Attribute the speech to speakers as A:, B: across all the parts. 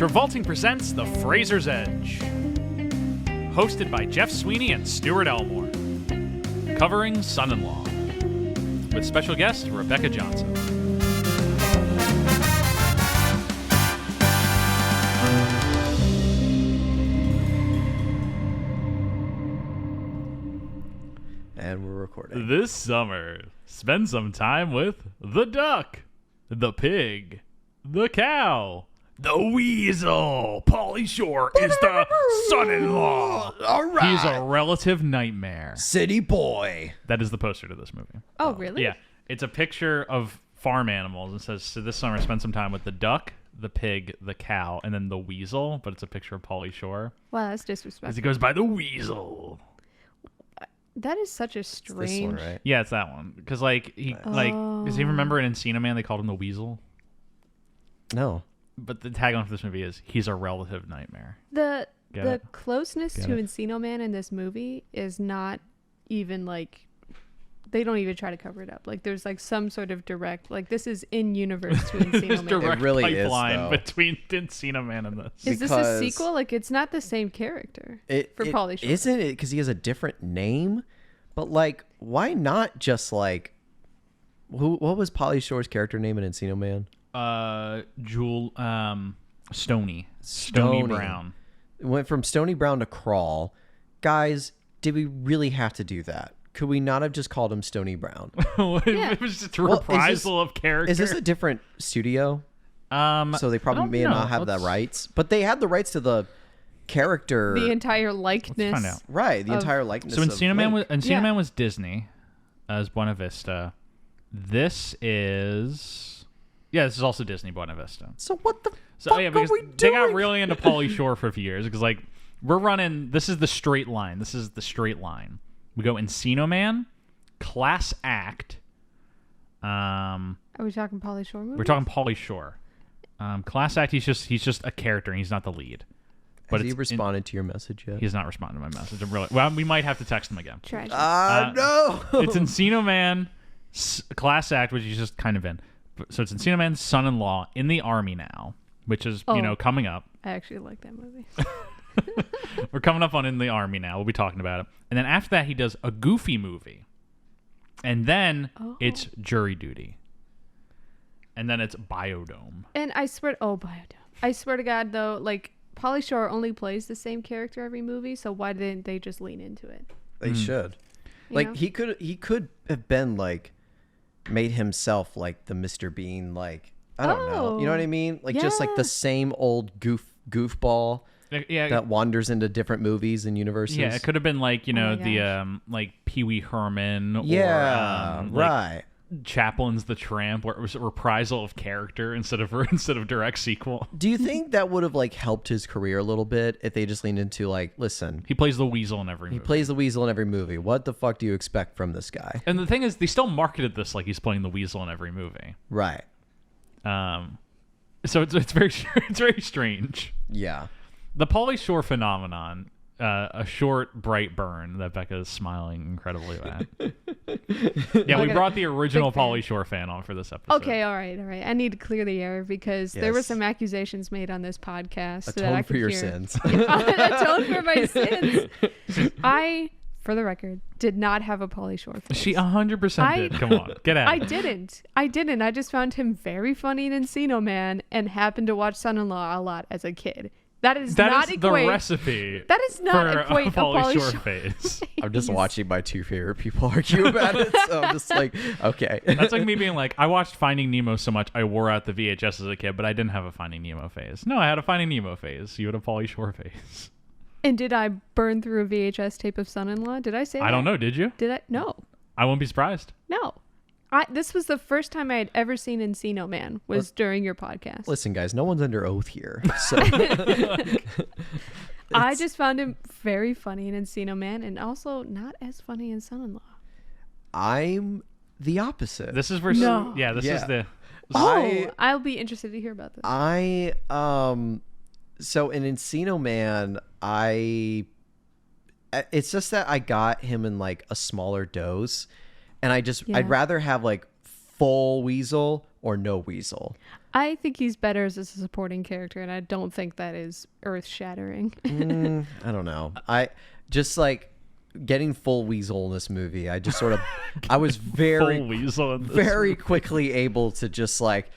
A: Travolting presents The Fraser's Edge. Hosted by Jeff Sweeney and Stuart Elmore. Covering Son-in-Law. With special guest Rebecca Johnson.
B: And we're recording.
A: This summer, spend some time with the duck, the pig, the cow, the weasel. Pauly Shore is the son-in-law.
B: All right.
A: He's a relative nightmare.
B: City boy.
A: That is the poster to this movie.
C: Oh, really?
A: Yeah. It's a picture of farm animals. It says, so this summer, spend some time with the duck, the pig, the cow, and then the weasel. But it's a picture of Pauly Shore.
C: Wow, that's
A: Because
C: disrespectful.
A: he goes by the weasel.
C: That is such a
B: This
C: strange.
B: one, right?
A: Yeah, it's that one. Because, like, does he remember in Encino Man they called him the weasel?
B: No.
A: But the tagline for this movie is, he's a relative nightmare.
C: The
A: Get
C: the
A: it?
C: closeness
A: Get
C: to
A: it?
C: Encino Man in this movie is not even like, they don't even try to cover it up. Like there's like some sort of direct, like this is in universe to
A: There's
C: Encino Man.
A: direct
B: It really is,
A: pipeline
B: though.
A: between Encino Man and this.
C: Is this a
B: because-
C: sequel? Like it's not the same character for Pauly Shore.
B: Isn't it? Because he has a different name. But like, why not just like, what was Pauly Shore's character name in Encino Man?
A: Stony
B: Stony.
A: Brown.
B: It went from Stony Brown to Crawl. Guys, did we really have to do that? Could we not have just called him Stony Brown?
A: It was just a
B: Well, is
A: reprisal of character.
B: Is this a different studio? So they
A: I
B: probably
A: don't
B: may
A: know.
B: not have the
A: Let's-
B: rights, but they had the rights to the character.
C: The entire likeness.
A: find out.
B: Right, the
C: of-
B: entire likeness.
A: So
B: of
A: Encino Man was
B: Link.
A: Encino Man was Disney, as Buena Vista. This is also Disney Buena Vista.
B: So what the
A: So
B: fuck
A: yeah,
B: are
A: because
B: we
A: they
B: doing?
A: got really into Pauly Shore for a few years because like we're running. This is the straight line. We go Encino Man, Class Act.
C: Are we talking Pauly Shore movie?
A: We're talking Pauly Shore. Class Act. He's just a character and he's not the lead. But
B: Has he
A: it's
B: responded to your message yet?
A: He's not responding to my message. Well, we might have to text him again.
C: Tragic.
B: No.
A: It's Encino Man, Class Act, which he's just kind of in. So it's Encino Man's son-in-law in the army now, which is coming up.
C: I actually like that movie.
A: We're coming up on In the Army now. We'll be talking about it. And then after that, he does a Goofy movie. And then it's Jury Duty. And then it's Biodome.
C: And I swear, Biodome. I swear to God, though, like Pauly Shore only plays the same character every movie, so why didn't they just lean into it?
B: They should.
C: You
B: Like
C: know?
B: he could have been like made himself like the Mr. Bean, like I don't know. You know what I mean? Like just like the
C: yeah.
B: same old goofball
A: Yeah,
B: that wanders into different movies and universes.
A: yeah, it could have been like,
C: my
A: the like Pee Wee Herman
B: Yeah,
A: or like
B: right.
A: Chaplin's The Tramp, where it was a reprisal of character instead of direct sequel.
B: Do you think that would have like helped his career a little bit if they just leaned into like, listen,
A: He plays the weasel in every
B: he
A: movie.
B: plays the weasel in every movie. What the fuck do you expect from this guy?
A: And the thing is, they still marketed this like he's playing the weasel in every movie.
B: Right.
A: So it's very it's very strange.
B: Yeah.
A: The Pauly Shore phenomenon, a short bright burn that Becca is smiling incredibly at. Yeah, we
C: Okay.
A: brought the original
C: Big fan.
A: Pauly Shore fan on for this episode.
C: Okay, all right. I need to clear the air because there were
B: Yes.
C: some accusations made on this podcast so that
B: Atone
C: I
B: for
C: could
B: your
C: hear.
B: sins.
C: Atone for my sins. I, for the record, did not have a Pauly Shore face.
A: She 100% did. Come on, get at
C: I
A: it.
C: didn't. I just found him very funny in Encino Man and happened to watch Son-in-Law a lot as a kid. That is
A: That
C: not
A: is the
C: equate.
A: recipe.
C: That is not
A: for
C: equate
A: a
C: a
A: Pauly
C: Pauly
A: Shore
C: Shore
A: face.
B: I'm just watching my two favorite people argue about it. So I'm just like, okay.
A: That's like me being like, I watched Finding Nemo so much I wore out the VHS as a kid, but I didn't have a Finding Nemo phase. No, I had a Finding Nemo phase. You had a Pauly Shore phase.
C: And did I burn through a VHS tape of Son-in-Law? Did I say that?
A: I don't know. Did you?
C: Did I? No.
A: I won't be surprised.
C: No. This was the first time I had ever seen Encino Man was during your podcast.
B: Listen, guys, no one's under oath here. So
C: I just found him very funny in Encino Man and also not as funny in Son-in-Law.
B: I'm the opposite.
A: This is where.
C: No.
A: Yeah, this is
B: Yeah.
A: the.
C: I'll be interested to hear about this.
B: So in Encino Man, it's just that I got him in like a smaller dose, and I'd rather have like full Weasel or no Weasel.
C: I think he's better as a supporting character, and I don't think that is earth-shattering.
B: I don't know. I just like getting full Weasel in this movie. I just sort of, I was
A: Full Weasel in this
B: very quickly able to just like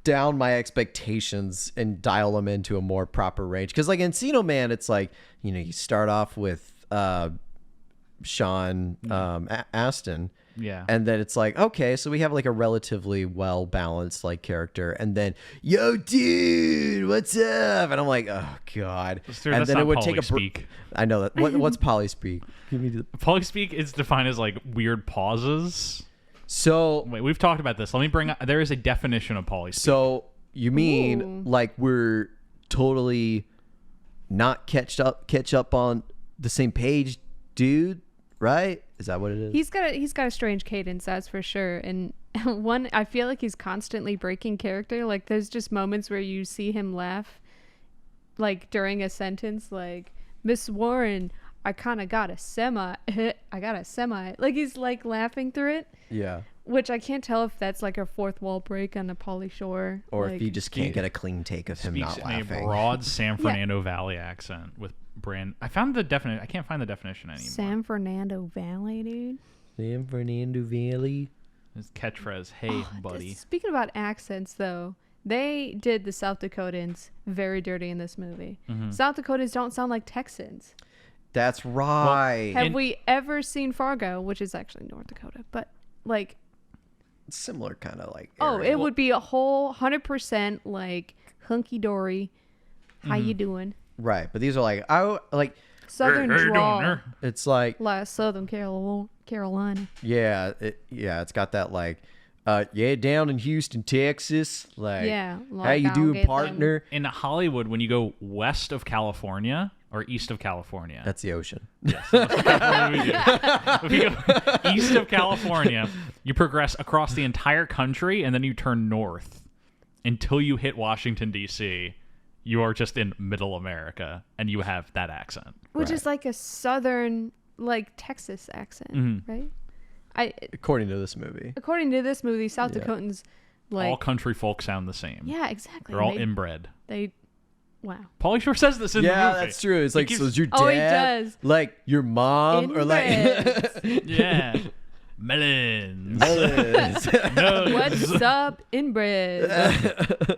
B: down my expectations and dial them into a more proper range. Because like Encino Man, it's like, you know, you start off with Sean Astin.
A: Yeah.
B: And then it's like, okay, so we have like a relatively well balanced like character, and then, yo, dude, what's up? And I'm like, oh god.
A: Sir,
B: and
A: that's
B: then
A: not
B: it would
A: Pauly
B: take a
A: speak.
B: I know that. What's Pauly speak? Give me the.
A: Pauly speak is defined as like weird pauses.
B: So
A: Wait, we've talked about this. Let me bring up. There is a definition of Pauly speak.
B: so you mean
C: Ooh.
B: like we're totally not catch up on the same page, dude? Right? Is that what it is?
C: He's got a strange cadence, that's for sure. And one, I feel like he's constantly breaking character. Like there's just moments where you see him laugh, like during a sentence, like Miss Warren, I kind of got a semi. I got a semi. Like he's like laughing through it,
B: Yeah.
C: which I can't tell if that's like a fourth wall break on a Pauly Shore,
B: Or
C: like,
B: if you just can't get a clean take of him
A: Speaks
B: not
A: in
B: laughing.
A: a broad San Fernando Valley accent with brand. I found the definition. I can't find the definition anymore.
C: San Fernando Valley, dude.
B: San Fernando Valley.
A: His catchphrase, "Hey, buddy."
C: Speaking about accents, though, they did the South Dakotans very dirty in this movie.
A: Mm-hmm.
C: South Dakotans don't sound like Texans.
B: That's right.
C: Have
A: And-
C: we ever seen Fargo, which is actually North Dakota, but like,
B: Similar kind of like.
C: oh,
B: area.
C: it would be a whole 100% like hunky dory. How you doing?
B: Right, but these are like
C: Southern
A: Hey, how you doing
C: drawl,
A: there?
B: it's like
C: like Southern Carolina.
B: it's got that like down in Houston, Texas, like
C: Yeah,
B: how
C: like,
B: you
C: I'll
B: doing,
C: get them.
B: partner?
A: In Hollywood, when you go west of California or east of California,
B: That's the ocean.
A: yes, west of California we do. If you go east of California, you progress across the entire country, and then you turn north until you hit Washington D.C. You are just in Middle America, and you have that accent.
C: Which
B: Right.
C: is like a Southern, like Texas accent,
A: Mm-hmm.
C: right?
B: According to this movie.
C: According to this movie, South
B: Yeah.
C: Dakotans, like,
A: All country folk sound the same.
C: yeah, exactly.
A: They're all
C: they,
A: inbred.
C: They, wow.
A: Pauly Shore says this in the
B: Yeah,
A: movie.
B: that's true. It's like,
A: keeps-
B: so is your dad
C: Oh, he does.
B: like your mom or like
C: Inbred.
A: Yeah. Melons.
B: Melons.
C: What's up, inbred?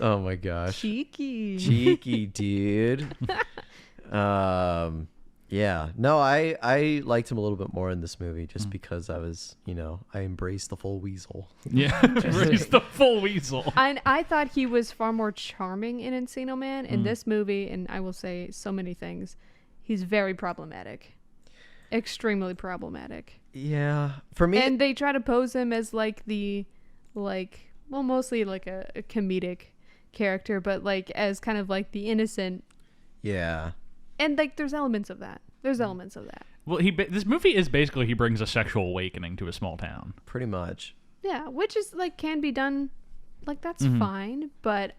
B: Oh my gosh.
C: Cheeky.
B: Cheeky, dude. Yeah. No, I liked him a little bit more in this movie just because I was, I embraced the full Weasel.
A: Yeah. He's the full weasel.
C: And I thought he was far more charming in Encino Man. In this movie, and I will say so many things, he's very problematic. Extremely problematic.
B: Yeah. For me,
C: And they try to pose him as like mostly like a comedic character, but like as kind of like the innocent.
B: yeah.
C: And like there's elements of that.
A: Well, this movie is basically he brings a sexual awakening to a small town.
B: Pretty much.
C: Yeah, which is like can be done, like that's fine. But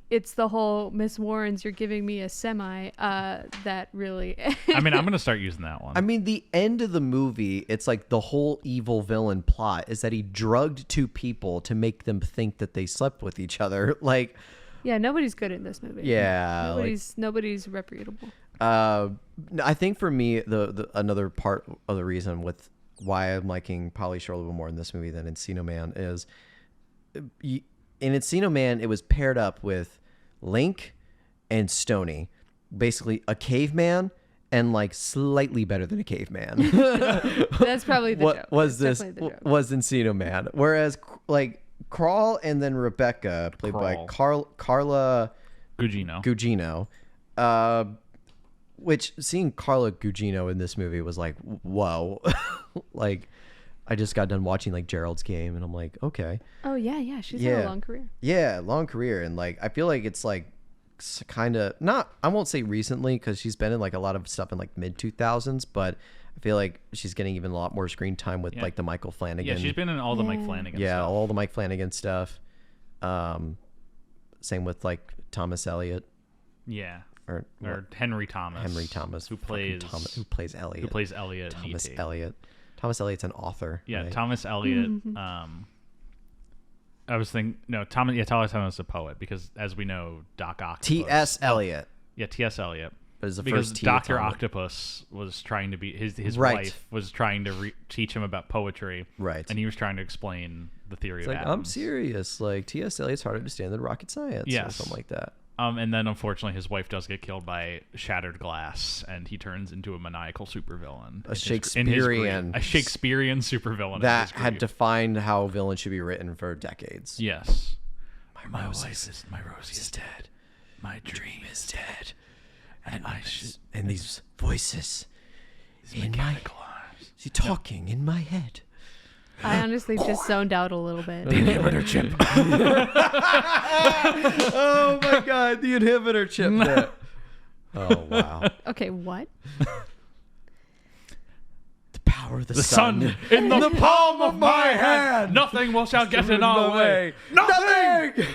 C: it's the whole Miss Warren's you're giving me a semi that really.
A: I mean, I'm going to start using that one.
B: I mean, the end of the movie, it's like the whole evil villain plot is that he drugged two people to make them think that they slept with each other. Like,
C: Yeah, nobody's good in this movie.
B: yeah.
C: Nobody's reputable.
B: I think for me, the another part of the reason with why I'm liking Pauly Shore a little more in this movie than Encino Man is in Encino Man, it was paired up with Link and Stoney, basically a caveman and like slightly better than a caveman.
C: That's probably the joke.
B: Was
C: That's
B: this
C: definitely the joke.
B: was Encino Man, whereas like Crawl and then Rebecca, played by Carla
A: Gugino.
B: Gugino, which seeing Carla Gugino in this movie was like, whoa. Like, I just got done watching like Gerald's Game, and I'm like, okay,
C: Oh yeah, she's had a long career.
B: yeah, long career, and like I feel like it's like kind of not. I won't say recently because she's been in like a lot of stuff in like mid 2000s, but I feel like she's getting even a lot more screen time with like the Michael Flanagan.
A: Yeah, she's been in all the Mike Flanagan stuff.
B: all the Mike Flanagan stuff. Same with like Thomas Elliott.
A: Yeah.
B: Or
A: Henry Thomas.
B: Henry Thomas,
A: who plays
B: Elliot.
A: Elliot.
B: Thomas
A: in E.T.
B: Elliott. Thomas Elliott's an author.
A: Yeah,
B: right?
A: Thomas Eliot. I was thinking, no, Thomas Eliot is a poet because, as we know, Doc Octopus.
B: T.S. Eliot.
A: Yeah, T.S. Eliot.
B: But it's the
A: Because
B: first T
A: Dr.
B: Thomas.
A: Octopus was trying to be, his
B: Right.
A: wife was trying to teach him about poetry.
B: Right.
A: And he was trying to explain the theory
B: It's
A: of
B: like,
A: atoms.
B: I'm serious. Like, T.S. Eliot's harder to understand than rocket science. Or
A: Yes.
B: something like that.
A: And then, unfortunately, his wife does get killed by shattered glass, and he turns into a maniacal supervillain.
B: A Shakespearean
A: supervillain.
B: that had defined how villains should be written for decades.
A: Yes.
B: My
A: Rosie is dead. My dream is dead.
B: And these voices in my
A: arms.
B: see talking in my head.
C: I honestly just zoned out a little bit.
A: Inhibitor chip.
B: Oh my god, the inhibitor chip bit. Oh wow.
C: Okay, what?
B: The power of the
A: The
B: sun.
A: sun in the palm of my hand. Nothing shall get in our way.
B: Nothing.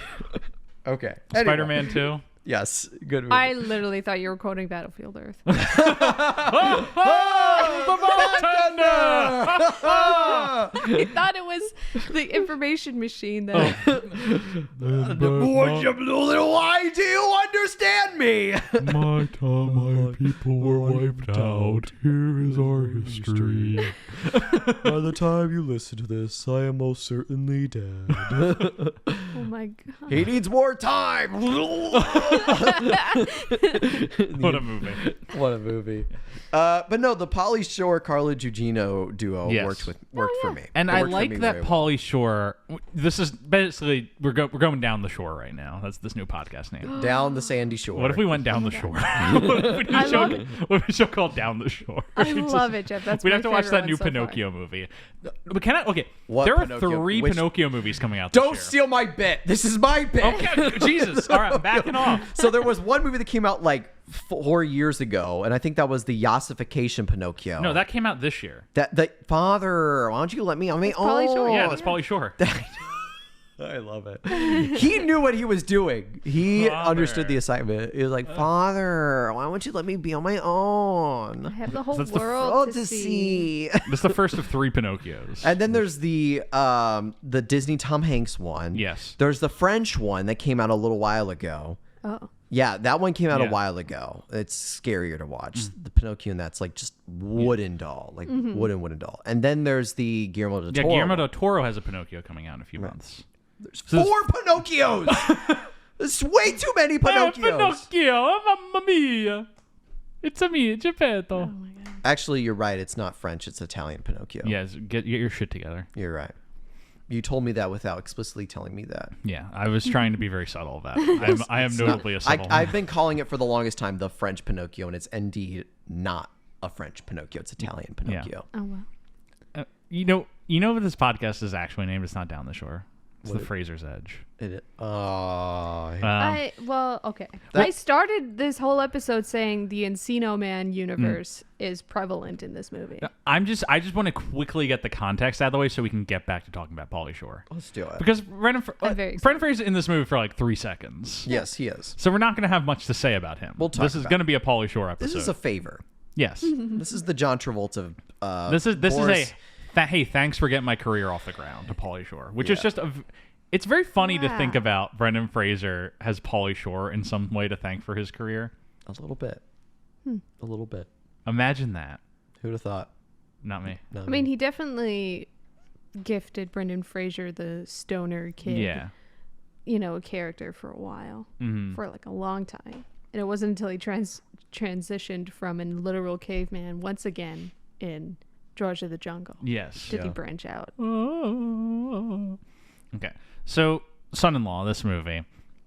B: Okay. Anyway.
A: Spider-Man 2.
B: Yes. Good movie.
C: I literally thought you were quoting Battlefield Earth. I thought it was the information machine that.
B: Why do you understand me?
A: My time, my people were wiped out. Here is our history.
B: By the time you listen to this, I am most certainly dead.
C: Oh my god.
B: He needs more time.
A: What a movie.
B: What a movie. But no, the Pauly Shore Carla Gugino duo
A: Yes.
B: worked for me.
A: And
B: It
A: I
B: worked for
A: like
B: me
A: that
B: very well.
A: Pauly Shore. This is basically we're going down the shore right now. That's this new podcast name.
B: Down the sandy shore.
A: What if we went down the shore? What if we did
C: I
A: a show,
C: love it.
A: what if a show called Down the Shore?
C: I love it, Jeff. That's
A: We'd
C: my
A: have to watch
C: favorite
A: that new
C: one so far.
A: Pinocchio movie. But can I? Okay,
B: What
A: there are
B: Pinocchio?
A: 3
B: Which-
A: Pinocchio movies coming out this
B: Don't
A: year.
B: steal my bit. This is my bit.
A: Okay, Jesus. All right, I'm backing off.
B: So there was one movie that came out like 4 years ago, and I think that was the Yassification Pinocchio.
A: No, that came out this year.
B: that the father. Why don't you let me?
C: Pauly Shore.
A: Yeah, that's Pauly Shore.
B: I love it. He knew what he was doing. He
A: Father.
B: understood the assignment. He was like, "Father, why won't you let me be on my own?
C: I have the whole
A: That's the
C: world
B: to see."
A: That's the first of 3 Pinocchios.
B: And then there's the Disney Tom Hanks one.
A: Yes.
B: There's the French one that came out a little while ago.
C: Oh.
B: Yeah, that one came out a
A: Yeah.
B: while ago. It's scarier to watch. The Pinocchio, and that's like just wooden doll, like wooden doll. And then there's the Guillermo del
A: Yeah,
B: Toro.
A: Guillermo del Toro has a Pinocchio coming out in a few months.
B: There's
A: So
B: 4 Pinocchios. There's way too many Pinocchios.
A: Pinocchio, mamma mia. It's a me, Geppetto.
C: Oh my god.
B: Actually, you're right. It's not French. It's Italian Pinocchio.
A: Yes, get your shit together.
B: You're right. You told me that without explicitly telling me that.
A: Yeah, I was trying to be very subtle about it. I am notably a subtle.
B: I've been calling it for the longest time the French Pinocchio, and it's indeed not a French Pinocchio. It's Italian Pinocchio.
C: Oh wow.
A: You know what this podcast is actually named? It's not Down the Shore. It's the Fraser's Edge.
C: Okay. I started this whole episode saying the Encino Man universe is prevalent in this movie.
A: I just want to quickly get the context out of the way so we can get back to talking about Pauly Shore.
B: Let's do it.
A: Because Brendan
C: very excited.
A: Fraser in this movie for like 3 seconds.
B: Yes, he is.
A: So we're not going to have much to say about him.
B: We'll talk
A: This is
B: about
A: going to be a Pauly Shore episode.
B: This is a favor.
A: yes.
B: This is the John Travolta.
A: This is
B: Boris-
A: hey, thanks for getting my career off the ground to Pauly Shore, which is
B: Yeah.
A: just it's very funny to
C: Wow.
A: think about. Brendan Fraser has Pauly Shore in some way to thank for his career.
B: A little bit. A little bit.
A: Imagine that.
B: Who'd have thought?
A: Not me.
B: No,
C: I mean, he definitely gifted Brendan Fraser the stoner kid.
A: Yeah.
C: A character for a while, for like a long time, and it wasn't until he transitioned from a literal caveman once again in George of the Jungle
A: Yes.
C: did he branch out.
A: Okay. So, Son-in-Law, this movie,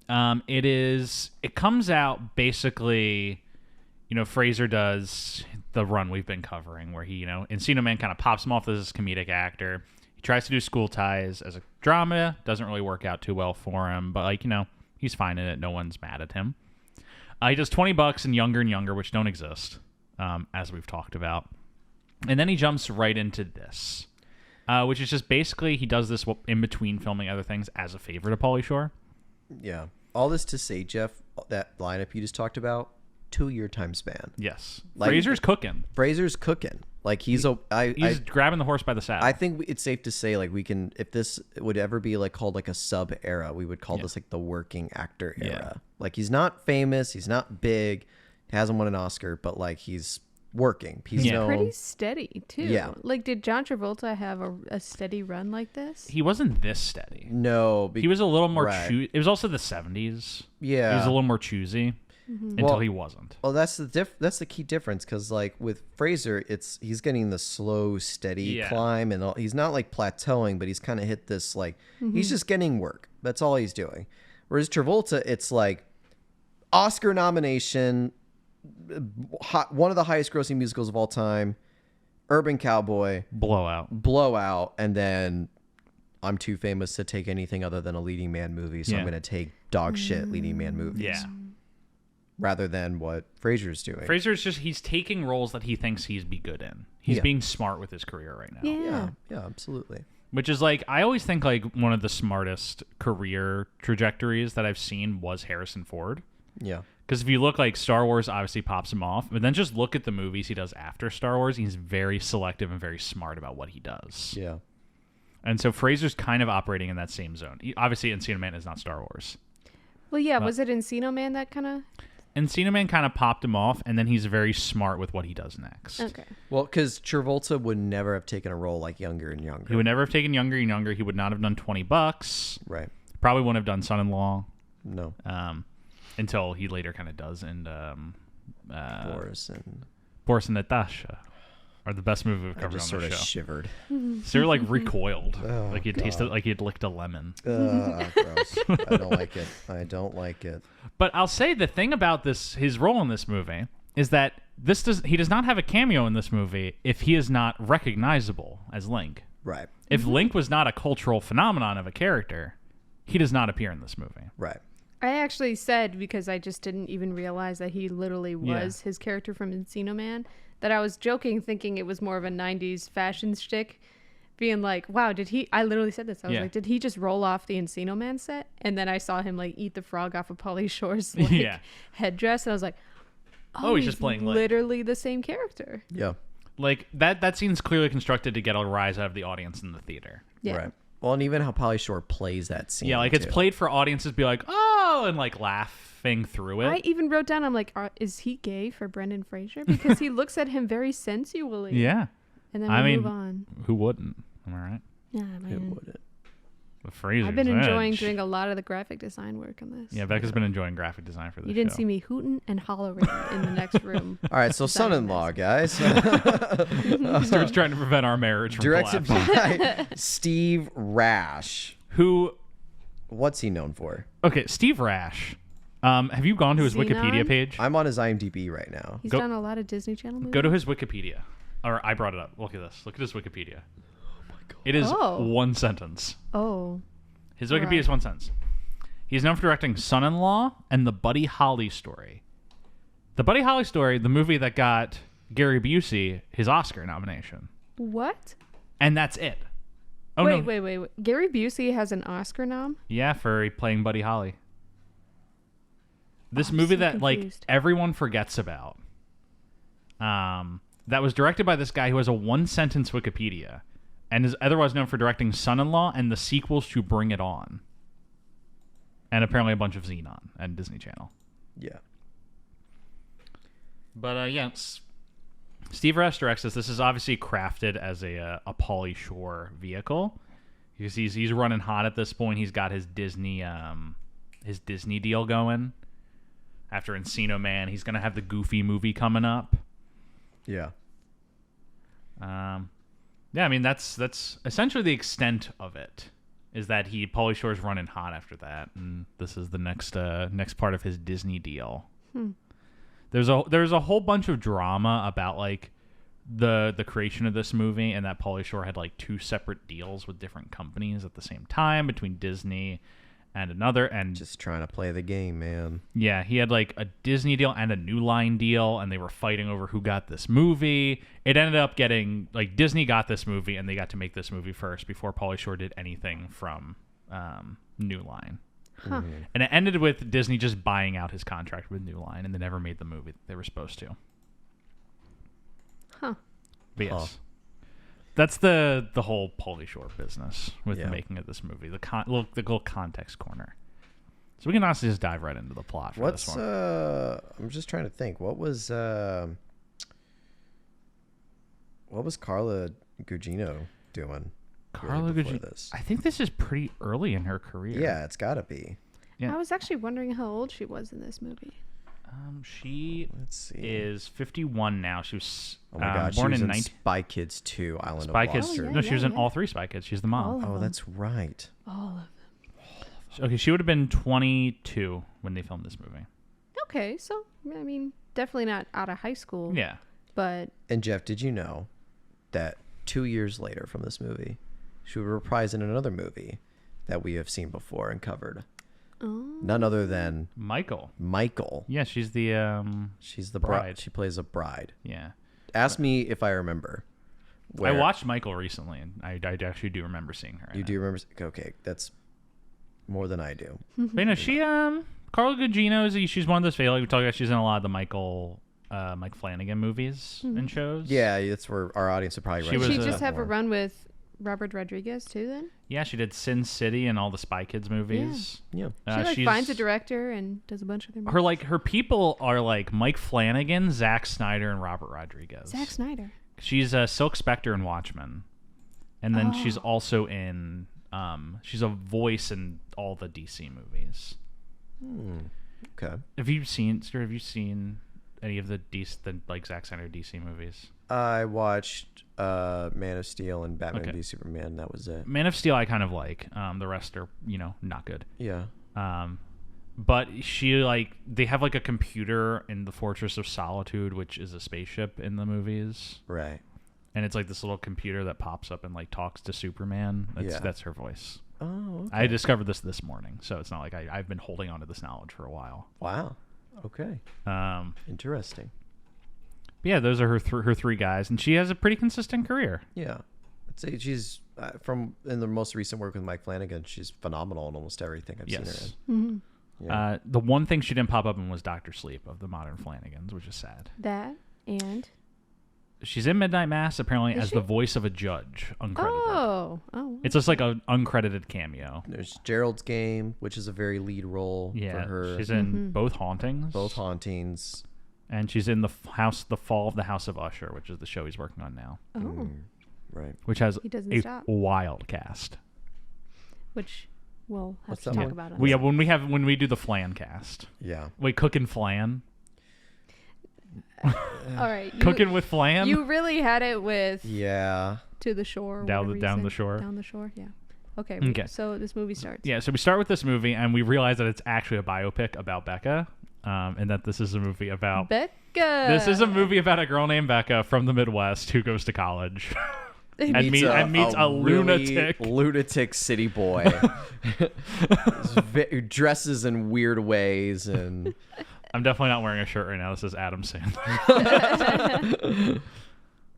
A: it comes out basically, Fraser does the run we've been covering where he, Encino Man kind of pops him off as a comedic actor. He tries to do School Ties as a drama. Doesn't really work out too well for him, but he's fine in it. No one's mad at him. He does $20 and Younger, which don't exist, as we've talked about. And then he jumps right into this. Which is just basically he does this in between filming other things as a favor to Pauly Shore.
B: Yeah. All this to say, Jeff, that lineup you just talked about, 2-year time span.
A: Yes.
B: Like-
A: Fraser's cooking.
B: Fraser's cooking. Like
A: he's grabbing the horse by the saddle.
B: I think it's safe to say like we can, if this would ever be like called like a sub era, we would call this like the working actor era. Like he's not famous, he's not big, he hasn't won an Oscar, but like he's working. He's known.
C: Pretty steady too.
B: Yeah.
C: Like, did John Travolta have a steady run like this?
A: He wasn't this steady.
B: No,
A: he was a little more. It was also the 70s.
B: Yeah,
A: he was a little more choosy until he wasn't.
B: Well, that's the key difference, because like with Fraser, he's getting the slow, steady climb, and he's not like plateauing, but he's kind of hit this like he's just getting work. That's all he's doing. Whereas Travolta, it's like Oscar nomination. One of the highest grossing musicals of all time, Urban Cowboy, blowout, and then I'm too famous to take anything other than a leading man movie, so I'm going to take dog shit leading man movies.
A: Yeah.
B: Rather than what Fraser's doing.
A: Fraser's he's taking roles that he thinks he'd be good in. He's being smart with his career right now.
B: Yeah, absolutely.
A: Which is like, I always think like one of the smartest career trajectories that I've seen was Harrison Ford.
B: Yeah.
A: Because if you look, like, Star Wars obviously pops him off, but then just look at the movies he does after Star Wars. He's very selective and very smart about what he does.
B: Yeah.
A: And so Fraser's kind of operating in that same zone. Obviously, Encino Man is not Star Wars.
C: Well, yeah. Was it Encino Man that kind of...
A: Encino Man kind of popped him off, and then he's very smart with what he does next.
C: Okay.
B: Well, because Travolta would never have taken a role like Younger and Younger.
A: He would never have taken Younger and Younger. He would not have done $20.
B: Right.
A: Probably wouldn't have done Son-in-Law.
B: No.
A: Until he later kind of does, and
B: Boris
A: and Natasha are the best movie we've covered on the show.
B: Sort of shivered.
A: Stuart like recoiled, like he
B: God.
A: tasted like he'd licked a lemon.
B: Gross. I don't like it.
A: But I'll say the thing about his role in this movie is that he does not have a cameo in this movie if he is not recognizable as Link.
B: Right.
A: If Link was not a cultural phenomenon of a character, he does not appear in this movie.
B: Right.
C: I actually said, because I just didn't even realize that he literally was his character from Encino Man, that I was joking, thinking it was more of a 90s fashion shtick, being like, wow, I literally said this. I was like, did he just roll off the Encino Man set? And then I saw him like eat the frog off of Pauly Shore's headdress, and I was like, oh,
A: he's just playing Link.
C: Literally the same character.
B: Yeah.
A: Like, that scene's clearly constructed to get a rise out of the audience in the theater.
C: Yeah.
B: Right. Well, and even how Pauly Shore plays that scene.
A: Yeah, like it's played for audiences to be like, oh, and like laughing through it.
C: I even wrote down, I'm like, is he gay for Brendan Fraser? Because he looks at him very sensually.
A: Yeah.
C: And then we move on.
A: Who wouldn't? Am I right?
C: Yeah, man.
B: Who wouldn't?
A: The Fraser's
C: I've been enjoying
A: edge.
C: doing a lot of the graphic design work on this.
A: Yeah, Becca's been enjoying graphic design for this
C: You didn't
A: show.
C: see me hooting and hollering in the next room.
B: All right, so Son-in-Law, guys.
A: Stuart's trying to prevent our marriage from
B: Directed
A: collapsing.
B: by Steve Rash.
A: Who?
B: What's he known for?
A: Okay, Steve Rash. Have you gone to his
C: Xenon?
A: Wikipedia page?
B: I'm on his IMDb right now.
C: He's done a lot of Disney Channel movies.
A: Go to his Wikipedia. Or I brought it up. Look at this. Look at his Wikipedia. Oh my god. It is one sentence.
C: Oh.
A: His Wikipedia is one sentence. He's known for directing Son-in-Law and The Buddy Holly Story. The Buddy Holly Story, the movie that got Gary Busey his Oscar nomination.
C: What?
A: And that's it. Oh,
C: wait. Gary Busey has an Oscar nom?
A: Yeah, for playing Buddy Holly. This movie that
C: confused.
A: like everyone forgets about. That was directed by this guy who has a one-sentence Wikipedia, and is otherwise known for directing Son-in-Law and the sequels to Bring It On, and apparently a bunch of Xenon and Disney Channel.
B: Yeah.
A: But Steve Rash directs this. This is obviously crafted as a Pauly Shore vehicle, because he's running hot at this point. He's got his Disney deal going. After Encino Man, he's gonna have the Goofy movie coming up.
B: Yeah.
A: Yeah, I mean that's essentially the extent of it. Is that Pauly Shore's running hot after that, and this is the next part of his Disney deal. There's a whole bunch of drama about like the creation of this movie, and that Pauly Shore had like two separate deals with different companies at the same time between Disney and another, and
B: Just trying to play the game, man.
A: yeah, he had like a Disney deal and a New Line deal, and they were fighting over who got this movie. It ended up getting like Disney got this movie, and they got to make this movie first before Pauly Shore did anything from New Line.
C: Huh.
A: And it ended with Disney just buying out his contract with New Line, and they never made the movie they were supposed to.
C: Huh.
A: But yes.
B: Huh.
A: That's the whole Pauly Shore business with the
B: Yeah.
A: making of this movie. The little context corner. So we can honestly just dive right into the plot for this one.
B: I'm just trying to think. What was Carla Gugino doing?
A: Carla
B: before
A: Gugino.
B: this?
A: I think this is pretty early in her career.
B: Yeah, it's got to be.
A: Yeah.
C: I was actually wondering how old she was in this movie.
A: She
B: Let's see.
A: is 51 now. She was
B: Oh my God,
A: born
B: she was
A: in
B: in Spy Kids 2, Island
A: Spy
B: of
A: Kids.
B: Monsters.
C: yeah,
A: No, she was in
C: yeah.
A: all 3 Spy Kids. She's the mom.
C: All of
B: Oh,
C: them.
B: that's right.
C: All of them.
A: Okay, she would have been 22 when they filmed this movie.
C: Okay, so I mean, definitely not out of high school.
A: Yeah.
C: But
B: And Jeff, did you know that 2 years later from this movie, she would reprise in another movie that we have seen before and covered? None other than
A: Michael.
B: Michael.
A: Yeah, she's the
B: She's the
A: Bride.
B: bride. She plays a bride.
A: yeah.
B: Ask me if I remember.
A: I watched Michael recently, and I actually do remember seeing her. in
B: You
A: it.
B: do remember? Okay, that's more than I do.
A: But you know, she Carla Gugino she's one of those like we talked about. She's in a lot of the Mike Flanagan movies and shows.
B: Yeah, that's where our audience would probably.
A: She
B: resonate
A: was
C: she
A: a-
C: just have a
B: more.
C: run with Robert Rodriguez too. Then
A: Yeah, she did Sin City and all the Spy Kids movies.
B: Yeah.
C: she finds a director and does a bunch of their movies.
A: her people are like Mike Flanagan, Zack Snyder, and Robert Rodriguez.
C: Zack Snyder.
A: She's a Silk Spectre in Watchmen, and then she's also in she's a voice in all the DC movies.
B: Okay.
A: Have you seen any of the like Zack Snyder DC movies?
B: I watched Man of Steel and Batman
A: Okay.
B: v Superman. That was it.
A: Man of Steel I kind of like. The rest are not good.
B: Yeah.
A: But they have like a computer in the Fortress of Solitude, which is a spaceship in the movies,
B: Right.
A: and it's like this little computer that pops up and like talks to Superman. That's her voice.
B: Oh. Okay.
A: I discovered this morning, so it's not like I've been holding on to this knowledge for a while.
B: Wow. Okay. Interesting.
A: But yeah, those are her 3 guys, and she has a pretty consistent career.
B: Yeah. I'd say she's in the most recent work with Mike Flanagan. She's phenomenal in almost everything I've seen her
A: Yes.
B: in. Yeah.
A: The one thing she didn't pop up in was Dr. Sleep of the modern Flanagans, which is sad.
C: That and
A: She's in Midnight Mass apparently
C: Is
A: as
C: she?
A: the voice of a judge, uncredited.
C: oh.
A: It's just like an uncredited cameo.
B: There's Gerald's Game, which is a very lead role
A: Yeah,
B: for her.
A: she's in both Hauntings.
B: Both Hauntings.
A: And she's in the Fall of the House of Usher, which is the show he's working on now,
C: Oh,
B: Right.
A: which has
C: He doesn't
A: a
C: stop.
A: wild cast.
C: which we'll have
B: What's
C: to
B: that
C: talk
B: one?
C: about. On
A: We
C: this.
A: when we do the Flan cast.
B: Yeah.
A: Wait, cooking Flan?
C: All right,
A: Cooking with Flan?
C: You really had it with
B: Yeah.
C: To the Shore. or
A: Down
C: whatever you
A: the
C: said.
A: shore?
C: Down the shore. Yeah. Okay.
A: Okay.
C: So this movie starts.
A: Yeah, so we start with this movie, and we realize that it's actually a biopic about Becca, and that this is a movie about...
C: Becca.
A: This is a movie about a girl named Becca from the Midwest who goes to college. and meets a lunatic.
B: really lunatic city boy. Who dresses in weird ways and
A: I'm definitely not wearing a shirt right now. This is Adam Sandler.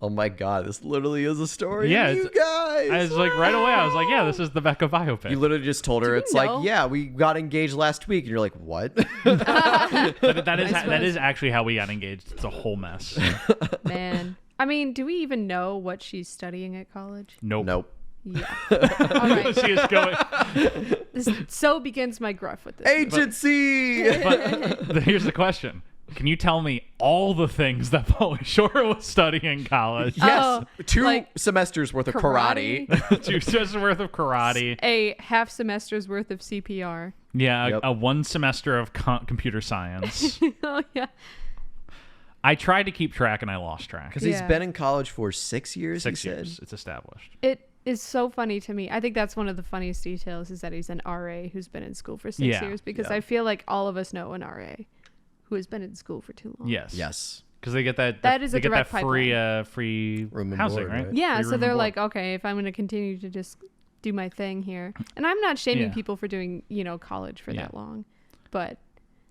B: oh my God, this literally is a story.
A: Yeah,
B: of you guys.
A: I was like, right away, I was like, yeah, this is the Becca biopic.
B: You literally just told her
C: we
B: it's
C: know?
B: like, yeah, we got engaged last week, and you're like, what?
A: that is actually how we got engaged. It's a whole mess.
C: Man. I mean, do we even know what she's studying at college?
A: Nope.
B: Nope.
C: Yeah. All right.
A: She is going.
C: So begins my gruff with this.
B: Agency.
A: But here's the question: can you tell me all the things that Pauly Shore was studying in college?
B: Yes.
C: Oh,
B: 2
C: like
B: semesters worth of karate.
A: 2 semesters worth of karate.
C: A half semester's worth of CPR.
A: Yeah,
B: Yep.
A: a 1 semester of computer science.
C: Oh, yeah.
A: I tried to keep track and I lost track.
B: Because he's
C: Yeah.
B: been in college for 6 years.
A: 6
B: he
A: years.
B: Said.
A: It's established.
C: It is so funny to me. I think that's one of the funniest details is that he's an RA who's been in school for 6
A: Yeah.
C: years because
B: Yeah.
C: I feel like all of us know an RA who has been in school for too long.
A: Yes.
B: Yes.
A: Because they get that.
C: That is
A: they
C: a
A: get that
C: direct
A: free
B: Room and
A: housing,
B: board,
A: right?
B: right?
C: Yeah,
A: Free
C: so
A: room
C: they're
A: and
C: like,
A: board.
C: okay, if I'm going to continue to just do my thing here. And I'm not shaming
A: Yeah.
C: people for doing, college for
A: Yeah.
C: that long. But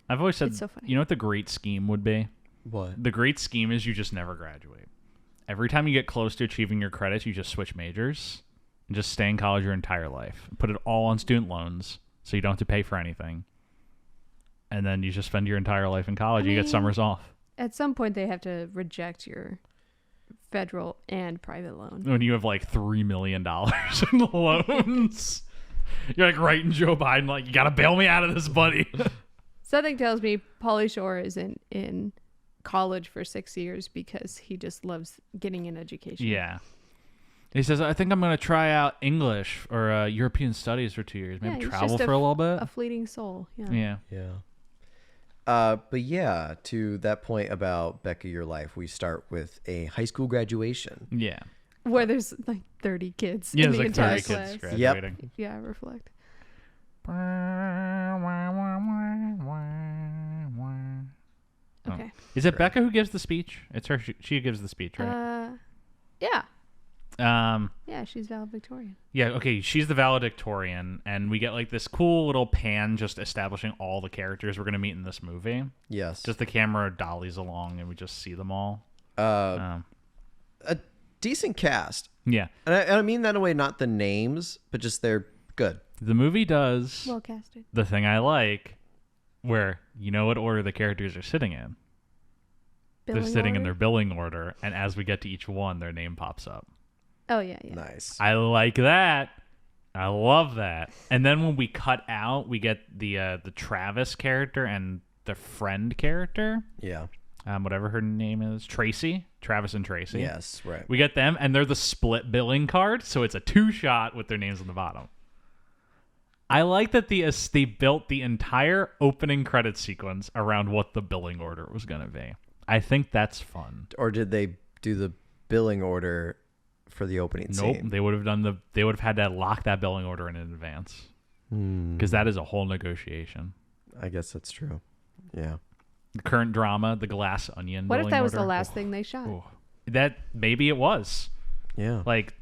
A: I've always said,
C: It's so funny.
A: you know what the great scheme would be?
B: What?
A: The great scheme is you just never graduate. Every time you get close to achieving your credits, you just switch majors and just stay in college your entire life. Put it all on student loans so you don't have to pay for anything. And then you just spend your entire life in college. You get
C: mean,
A: summers off.
C: at some point they have to reject your federal and private loan.
A: When you have like $3 million in loans. You're like writing Joe Biden, like, you got to bail me out of this, buddy.
C: Something tells me Pauly Shore isn't in college for 6 years because he just loves getting an education.
A: Yeah. He says, I think I'm going to try out English or European studies for 2 years. Maybe
C: he's
A: travel
C: just
A: for a little bit.
C: A fleeting soul. Yeah.
A: Yeah.
B: Yeah. But yeah, to that point about Becca, your life, we start with a high school graduation.
A: Yeah.
C: Where there's like 30 kids
A: Yeah,
C: in
A: there's
C: the
A: like
C: entire
A: 30
C: class.
A: kids graduating.
C: Yeah, reflect. Okay.
A: Is it Becca who gives the speech? It's her. She gives the speech, right?
C: Yeah.
A: Yeah,
C: she's valedictorian.
A: okay, she's the valedictorian, and we get like this cool little pan just establishing all the characters we're going to meet in this movie.
B: Yes.
A: Just the camera dollies along, and we just see them all.
B: A decent cast.
A: Yeah.
B: And I mean that in a way, not the names, but just they're good.
A: The movie does
C: Well casted.
A: the thing I like, where you know what order the characters are sitting in. They're sitting in their billing order, and as we get to each one, their name pops up.
C: Oh, yeah.
B: Nice.
A: I like that. I love that. And then when we cut out, we get the Travis character and the friend character.
B: Yeah.
A: Whatever her name is, Tracy. Travis and Tracy.
B: Yes, right.
A: We get them, and they're the split billing card, so it's a 2-shot with their names on the bottom. I like that they built the entire opening credit sequence around what the billing order was going to be. I think that's fun.
B: Or did they do the billing order for the opening
A: Nope,
B: scene?
A: they would have had to lock that billing order in advance because that is a whole negotiation.
B: I guess that's true. Yeah.
A: The current drama, the Glass Onion.
C: What if
A: billing
C: that was the
A: order?
C: last thing they shot?
A: Oh. That maybe it was
B: Yeah.
A: like.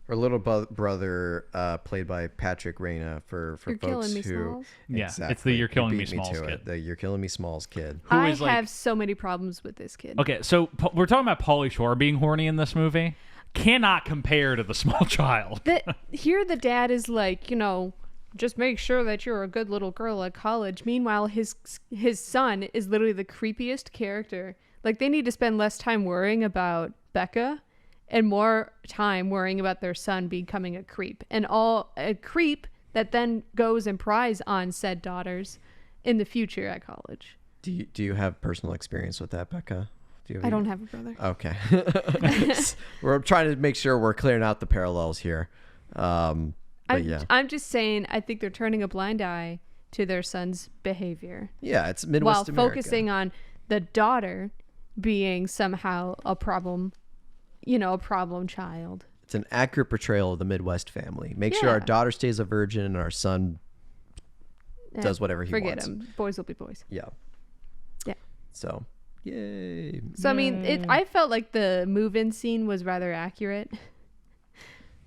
B: Her little brother, played by Patrick Reina, for
C: You're
B: folks
C: killing me,
B: who.
C: Smalls.
A: Yeah, it's the
B: Exactly.
A: You're Killing
B: You
A: Me
B: beat
A: Smalls
B: to
A: kid.
B: it. The You're Killing Me Smalls kid.
A: Who
C: I
A: is, like-
C: have so many problems with this kid.
A: Okay, so we're talking about Pauly Shore being horny in this movie. Cannot compare to the small child.
C: Here the dad is like, just make sure that you're a good little girl at college. Meanwhile, his son is literally the creepiest character. Like, they need to spend less time worrying about Becca and more time worrying about their son becoming a creep. And a creep that then goes and pries on said daughters in the future at college.
B: Do you have personal experience with that, Becca?
C: I don't have a brother.
B: Okay. We're trying to make sure we're clearing out the parallels here. Yeah.
C: I'm just saying, I think they're turning a blind eye to their son's behavior.
B: Yeah, it's
C: while
B: Midwest America.
C: focusing on the daughter being somehow a problem, a problem child.
B: It's an accurate portrayal of the Midwest family. Make sure our
C: Yeah.
B: daughter stays a virgin and our son does whatever he
C: Forget
B: wants.
C: him. Boys will be boys.
B: Yeah.
C: Yeah.
B: So, yay.
C: So, I mean, I felt like the move-in scene was rather accurate.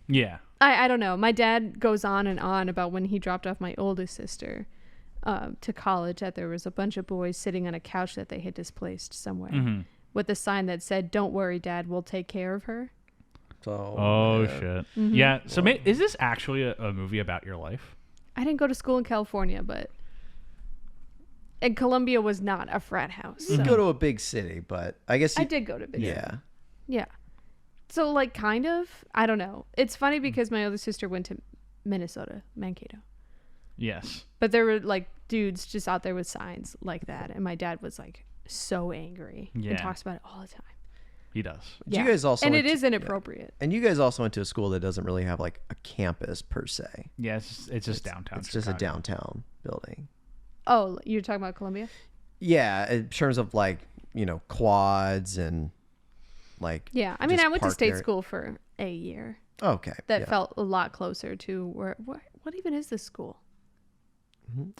A: Yeah.
C: I don't know. My dad goes on and on about when he dropped off my oldest sister to college, that there was a bunch of boys sitting on a couch that they had displaced somewhere with a sign that said, "Don't worry, Dad, we'll take care of her."
B: So,
A: Oh,
B: yeah.
A: shit. Yeah. So is this actually a movie about your life?
C: I didn't go to school in California, and Columbia was not a frat house.
B: You
C: So.
B: go to a big city, but I guess
C: I did go to big.
B: Yeah.
C: Yeah. So, like, kind of. I don't know. It's funny because my other sister went to Minnesota, Mankato.
A: Yes.
C: But there were, like, dudes just out there with signs like that. And my dad was, like, so angry.
A: Yeah.
C: And talks about it all the time.
A: He does.
B: But you guys also
C: and
B: went
C: it
B: to-
C: is inappropriate.
B: And you guys also went to a school that doesn't really have like a campus per se.
A: Yeah, it's just downtown.
B: It's just a
A: Chicago.
B: downtown building.
C: Oh, you're talking about Columbia?
B: Yeah, in terms of like, quads and like.
C: Yeah. I mean,
B: just
C: I went to
B: park
C: state
B: area.
C: school for a year.
B: Okay.
C: That
B: yeah.
C: felt a lot closer to where what even is this school?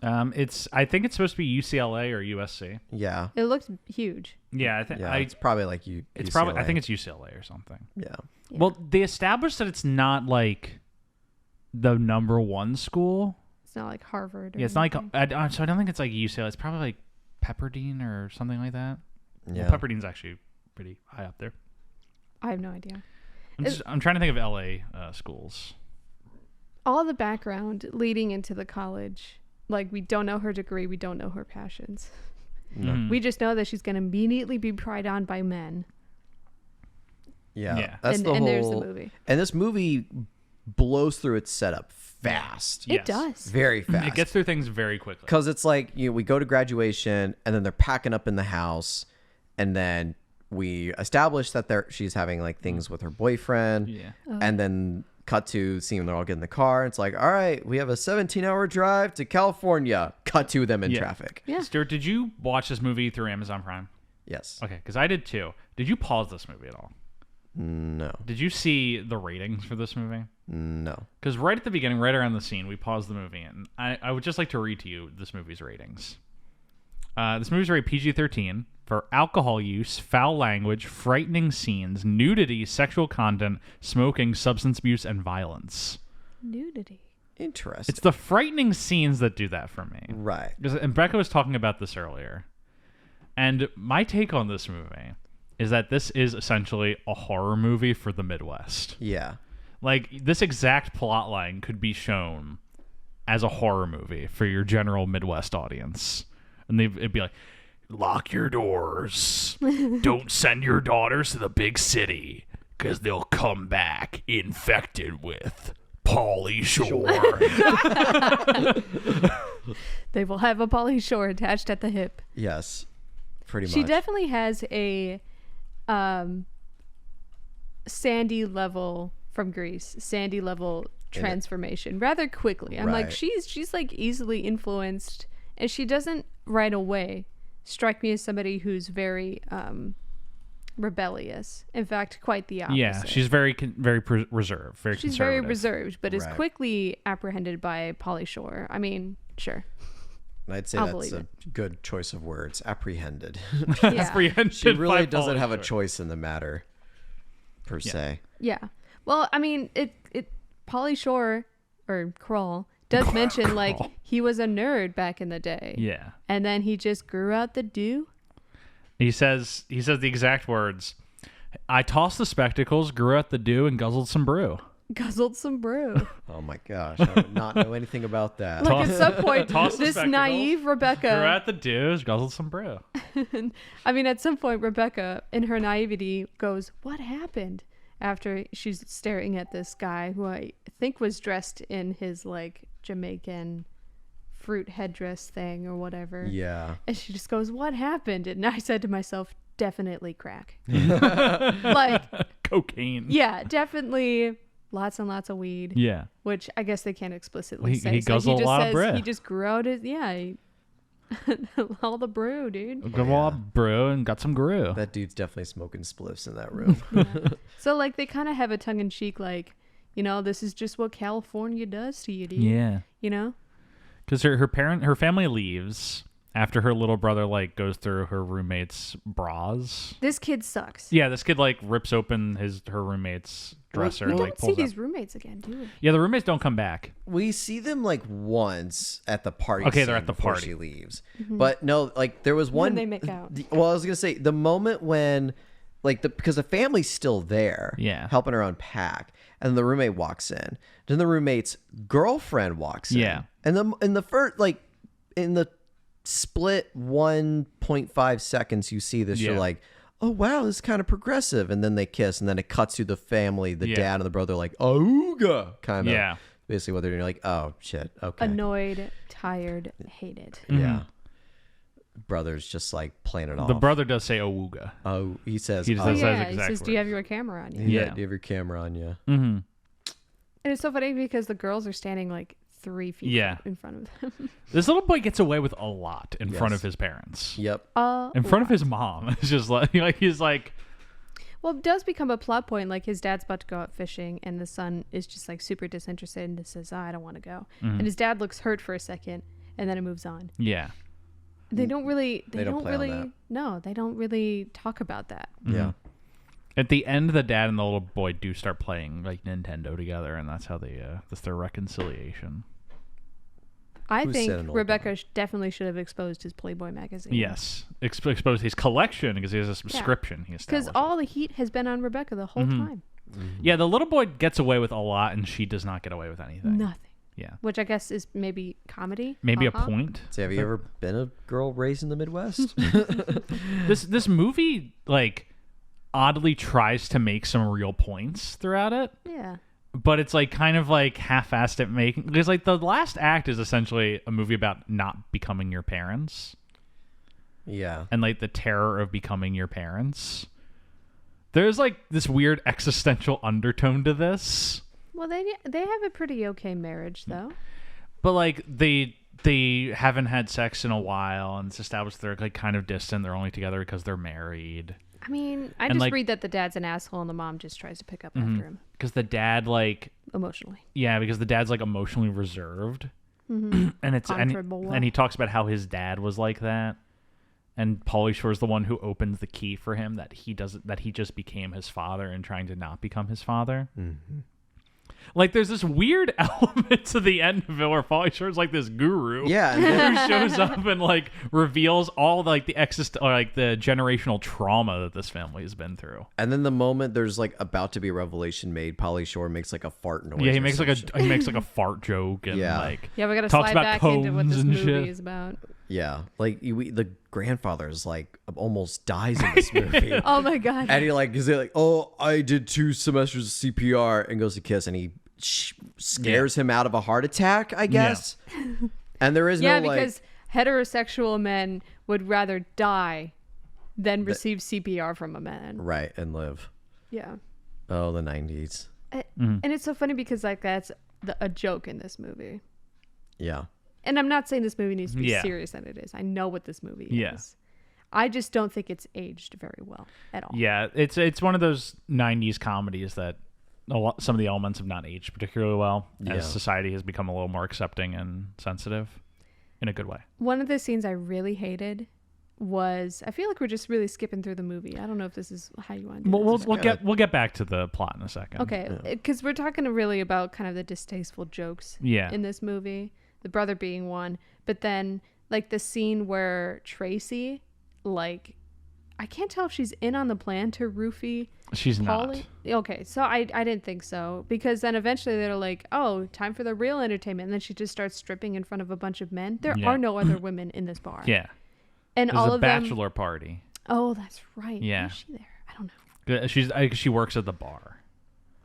A: I think it's supposed to be UCLA or USC.
B: Yeah.
C: It looked huge.
A: Yeah, I think
B: Yeah. It's probably like you.
A: it's probably I think it's UCLA or something.
B: Yeah.
C: Yeah.
A: Well, they established that it's not like the #1 school.
C: It's not like Harvard. Or
A: Yeah, it's not like
C: anything.
A: so I don't think it's like UCLA. It's probably like Pepperdine or something like that.
B: Yeah.
A: Well, Pepperdine's actually pretty high up there.
C: I have no idea.
A: I'm trying to think of LA schools.
C: All the background leading into the college, like, we don't know her degree, we don't know her passions. We just know that she's going to immediately be pried on by men.
B: Yeah. That's the whole.
C: And there's the movie.
B: And this movie blows through its setup fast.
A: Yes.
C: It does.
B: Very fast.
A: It gets through things very quickly.
B: Because it's like, we go to graduation and then they're packing up in the house, and then we establish that she's having like things with her boyfriend.
A: Yeah.
B: And then cut to seeing they're all get in the car. It's like, all right, we have a 17-hour drive to California. Cut to them in traffic.
C: Yeah.
A: Stuart, did you watch this movie through Amazon Prime?
B: Yes.
A: Okay, because I did too. Did you pause this movie at all?
B: No.
A: Did you see the ratings for this movie?
B: No.
A: Because right at the beginning, right around the scene, we paused the movie, and I would just like to read to you this movie's ratings. This movie's rated PG-13 for alcohol use, foul language, frightening scenes, nudity, sexual content, smoking, substance abuse, and violence.
C: Nudity.
B: Interesting.
A: It's the frightening scenes that do that for me.
B: Right.
A: And Becca was talking about this earlier. And my take on this movie is that this is essentially a horror movie for the Midwest.
B: Yeah.
A: Like, this exact plot line could be shown as a horror movie for your general Midwest audience. And it'd be like, lock your doors. Don't send your daughters to the big city, because they'll come back infected with Pauly Shore.
C: They will have a Pauly Shore attached at the hip.
B: Yes. Pretty much.
C: She definitely has a Sandy level from Greece. Sandy level transformation rather quickly. I'm like,
B: Right.
C: she's like easily influenced, and she doesn't right away strike me as somebody who's very rebellious. In fact, quite the opposite.
A: Yeah, she's very reserved, very
C: She's
A: conservative.
C: very reserved, but is
B: Right.
C: quickly apprehended by Pauly Shore. I mean, sure.
B: And I'd say
C: I'll
B: that's
C: believe
B: a good choice of words. Apprehended.
C: Yeah.
A: Apprehended
B: She really
A: by
B: doesn't
A: Pauly
B: have a
A: Shore.
B: choice in the matter, per se.
C: Yeah. Well, I mean, it Pauly Shore or Kroll does mention like he was a nerd back in the day.
A: Yeah.
C: And then he just grew out the do.
A: He says the exact words, I tossed the spectacles, grew out the dew, and guzzled some brew.
C: Guzzled some brew.
B: Oh my gosh. I would not know anything about that.
C: Like at some point,
A: Toss the
C: this
A: spectacles,
C: naive
A: Grew
C: Rebecca.
A: out the dew, guzzled some brew.
C: I mean, at some point, Rebecca, in her naivety, goes, "What happened?" After she's staring at this guy who I think was dressed in his like Jamaican fruit headdress thing or whatever.
B: Yeah.
C: And she just goes, "What happened?" And I said to myself, definitely crack. Like,
A: Cocaine.
C: yeah, definitely lots and lots of weed.
A: Yeah.
C: Which I guess they can't explicitly
A: Well, he
C: say.
A: guzzled a
C: just
A: lot of
C: says
A: brew.
C: he just grew out his, all the brew, dude.
A: Got a lot of brew and got some grew.
B: That dude's definitely smoking spliffs in that room.
C: So, like, they kind of have a tongue-in-cheek, like, this is just what California does to you, dude.
A: Yeah.
C: You know?
A: Because her family leaves after her little brother like goes through her roommate's bras.
C: This kid sucks.
A: Yeah, this kid like rips open her roommate's dresser
C: We
A: and
C: don't
A: like
C: see
A: pulls
C: these
A: out.
C: roommates again, do we?
A: Yeah, the roommates don't come back.
B: We see them like once at the party.
A: Okay, they're
B: scene
A: at the
B: before
A: party.
B: She leaves, but no, like there was one.
C: When they make out.
B: Well, I was gonna say the moment when, like, because the family's still there,
A: Yeah.
B: helping her unpack, and the roommate walks in. Then the roommate's girlfriend walks in.
A: Yeah.
B: And in the first, like, in the split 1.5 seconds, you see this.
A: Yeah.
B: You're like, oh wow, this is kind of progressive. And then they kiss, and then it cuts to the family, the
A: Yeah.
B: dad and the brother, like, ooga, kind of.
A: Yeah.
B: Basically, what they're doing. You're like, oh shit, okay.
C: Annoyed, tired, hated.
B: Yeah. Brother's just like playing it off.
A: The brother does say "awooga."
B: Oh, he says.
A: He just
B: oh,
A: says
C: Yeah,
A: those
C: he
A: exact
C: says, "Do you
A: words.
C: have your camera on you?"
B: yeah.
A: Yeah.
B: Do you have your camera on you?
A: Mm-hmm.
C: And it's so funny because the girls are standing like 3 feet
A: Yeah.
C: in front of them.
A: This little boy gets away with a lot in front
B: Yes.
A: of his parents.
B: Yep.
A: In front of his mom. It's just like he's like,
C: Well, it does become a plot point. Like his dad's about to go out fishing, and the son is just like super disinterested and says, "I don't want to go."
A: Mm-hmm.
C: And his dad looks hurt for a second, and then it moves on.
A: yeah.
C: They don't really.
B: They don't play on
C: really.
B: that.
C: No, they don't really talk about that.
B: Yeah.
A: At the end, the dad and the little boy do start playing like Nintendo together, and that's how that's their reconciliation.
C: I
B: Who
C: think
B: said an old
C: Rebecca definitely should have exposed his Playboy magazine.
A: Yes, expose his collection because he has a subscription. He
C: Because
A: establishes.
C: all the heat has been on Rebecca the whole time.
A: Yeah, the little boy gets away with a lot, and she does not get away with anything.
C: Nothing.
A: Yeah.
C: Which I guess is maybe comedy.
A: Maybe a point.
B: So have you ever been a girl raised in the Midwest?
A: This movie, like, oddly tries to make some real points throughout it.
C: Yeah.
A: But it's like kind of like half-assed at making, because like the last act is essentially a movie about not becoming your parents.
B: Yeah.
A: And like the terror of becoming your parents. There's like this weird existential undertone to this.
C: Well, they have a pretty okay marriage though.
A: But like they haven't had sex in a while, and it's established they're like kind of distant. They're only together because they're married.
C: I mean, I
A: And,
C: just
A: like-
C: read that the dad's an asshole and the mom just tries to pick up after him
A: Because the dad like
C: emotionally.
A: yeah, because the dad's like emotionally reserved. And it's
C: Comfortable.
A: and he talks about how his dad was like that. And Pauly Shore is the one who opens the key for him that he just became his father and trying to not become his father.
B: Mm-hmm.
A: Like there's this weird element to the end of it where Pauly Shore is like this guru.
B: Yeah. And then,
A: Who shows up and like reveals all like the the generational trauma that this family has been through.
B: and then the moment there's like about to be a revelation made, Pauly Shore makes like a fart noise.
A: Yeah, he
B: or
A: makes
B: some
A: like
B: shit.
A: he makes like a fart joke and
B: Yeah.
A: like
C: Yeah, we got to
A: talks
C: slide
A: about
C: back into what
A: cones
C: this
A: and
C: movie
A: shit.
C: is about.
B: Yeah, like the grandfather is like almost dies in this movie.
C: Oh my god.
B: And he like is like, oh, I did 2 semesters of CPR, and goes to kiss, and he scares him out of a heart attack, I guess. And there is
C: Yeah,
B: no like,
C: because heterosexual men would rather die than receive CPR from a man.
B: right, and live.
C: Yeah.
B: Oh, the 90s.
C: And it's so funny because like that's a joke in this movie.
B: Yeah.
C: And I'm not saying this movie needs to be
A: Yeah.
C: serious than it is. I know what this movie
A: Yeah.
C: is. I just don't think it's aged very well at all.
A: Yeah, it's one of those 90s comedies that some of the elements have not aged particularly well
B: Yeah.
A: as society has become a little more accepting and sensitive in a good way.
C: One of the scenes I really hated was, I feel like we're just really skipping through the movie. I don't know if this is how you want to do this.
A: We'll get back to the plot in a second.
C: Okay, because we're talking really about kind of the distasteful jokes
A: Yeah.
C: in this movie, the brother being one, but then like the scene where Tracy, like, I can't tell if she's in on the plan to roofie
A: She's
C: Pauly. Okay, so I didn't think so, because then eventually they're like, oh, time for the real entertainment, and then she just starts stripping in front of a bunch of men. There
A: Yeah.
C: are no other women in this bar.
A: not. Yeah.
C: And
A: There's
C: all
A: a
C: of them.
A: bachelor party.
C: Oh, that's right.
A: Yeah.
C: Why is she there? I don't know.
A: She works at the bar.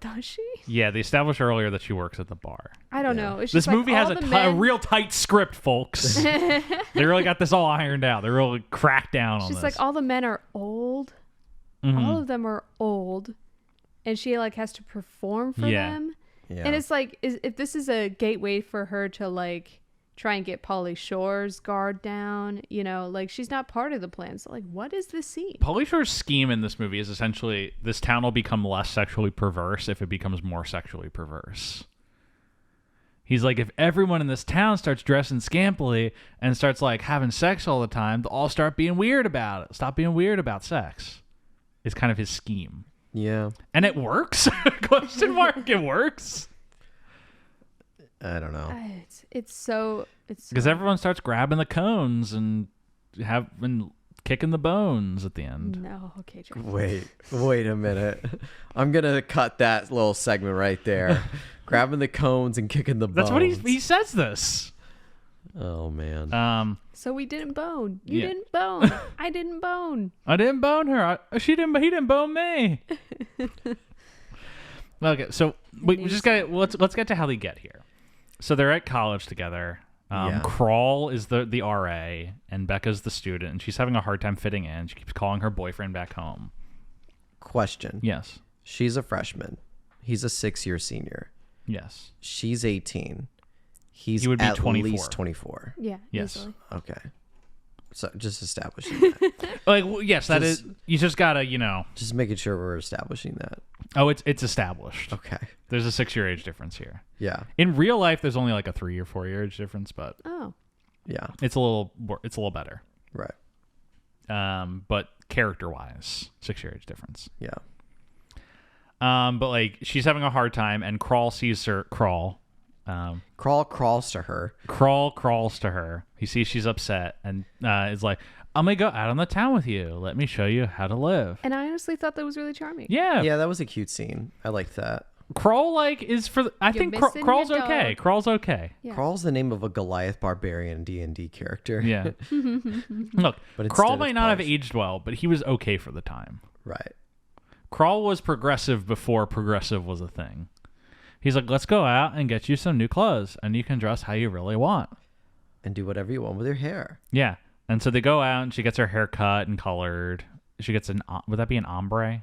C: Does she?
A: Yeah, they established earlier that she works at the bar.
C: I don't know. It's
A: This
C: just like
A: movie has
C: all
A: a
C: the
A: a
C: men-
A: real tight script, folks. They really got this all ironed out. They really cracked down on
C: She's
A: this.
C: like, all the men are old.
A: Mhm.
C: All of them are old, and she like has to perform for
A: Yeah.
C: them.
B: Yeah.
C: And it's like, if this is a gateway for her to like try and get Pauly Shore's guard down, you know, like she's not part of the plan. So like, what is this scene?
A: Pauly Shore's scheme in this movie is essentially this town will become less sexually perverse if it becomes more sexually perverse. He's like, if everyone in this town starts dressing scantily and starts like having sex all the time, they'll all start being weird about it. Stop being weird about sex. It's kind of his scheme.
B: yeah.
A: And it works? Question mark. It works.
B: I don't know.
C: It's so
A: Because everyone starts grabbing the cones and kicking the bones at the end.
C: no, okay, Joe.
B: Wait a minute. I'm gonna cut that little segment right there. Grabbing the cones and kicking the bones.
A: That's what he says this.
B: Oh man.
C: So we didn't bone. You
A: Yeah.
C: didn't bone. I didn't bone.
A: I didn't bone her. He didn't bone me. Okay, so we just got let's get to how they get here. So they're at college together.
B: Yeah.
A: Crawl is the RA and Becca's the student, and she's having a hard time fitting in. She keeps calling her boyfriend back home.
B: Question.
A: Yes.
B: She's a freshman. He's a 6-year senior.
A: Yes.
B: She's 18. He's
A: He would be
B: at
A: 24.
B: least 24.
C: Yeah.
A: Yes.
C: Easily.
B: Okay. So just establishing that.
A: Like yes, that is. You just gotta
B: Just making sure we're establishing that.
A: Oh, it's established.
B: Okay.
A: There's a 6-year age difference here.
B: Yeah.
A: In real life, there's only like a 3 or 4 year age difference, but
C: Oh.
B: Yeah.
A: it's a little better.
B: Right.
A: But character wise, 6-year age difference.
B: Yeah.
A: But like she's having a hard time, and Crawl sees her. Crawl
B: Crawls to her.
A: crawls to her. He sees she's upset, and is like, "I'm gonna go out on the town with you. Let me show you how to live."
C: And I honestly thought that was really charming.
A: Yeah,
B: Yeah, that was a cute scene. I liked that.
A: Crawl like is for. I think
C: missing
A: Crawl's
C: your
A: okay.
C: dog.
A: Crawl's okay.
C: Yeah.
B: Crawl's the name of a Goliath barbarian D&D character.
A: Yeah. Look,
B: But
A: Crawl
B: instead
A: might
B: it's
A: not have
B: Pauly.
A: aged well, but he was okay for the time.
B: Right.
A: Crawl was progressive before progressive was a thing. He's like, let's go out and get you some new clothes, and you can dress how you really want.
B: And do whatever you want with your hair.
A: Yeah. And so they go out, and she gets her hair cut and colored. She gets would that be an ombre?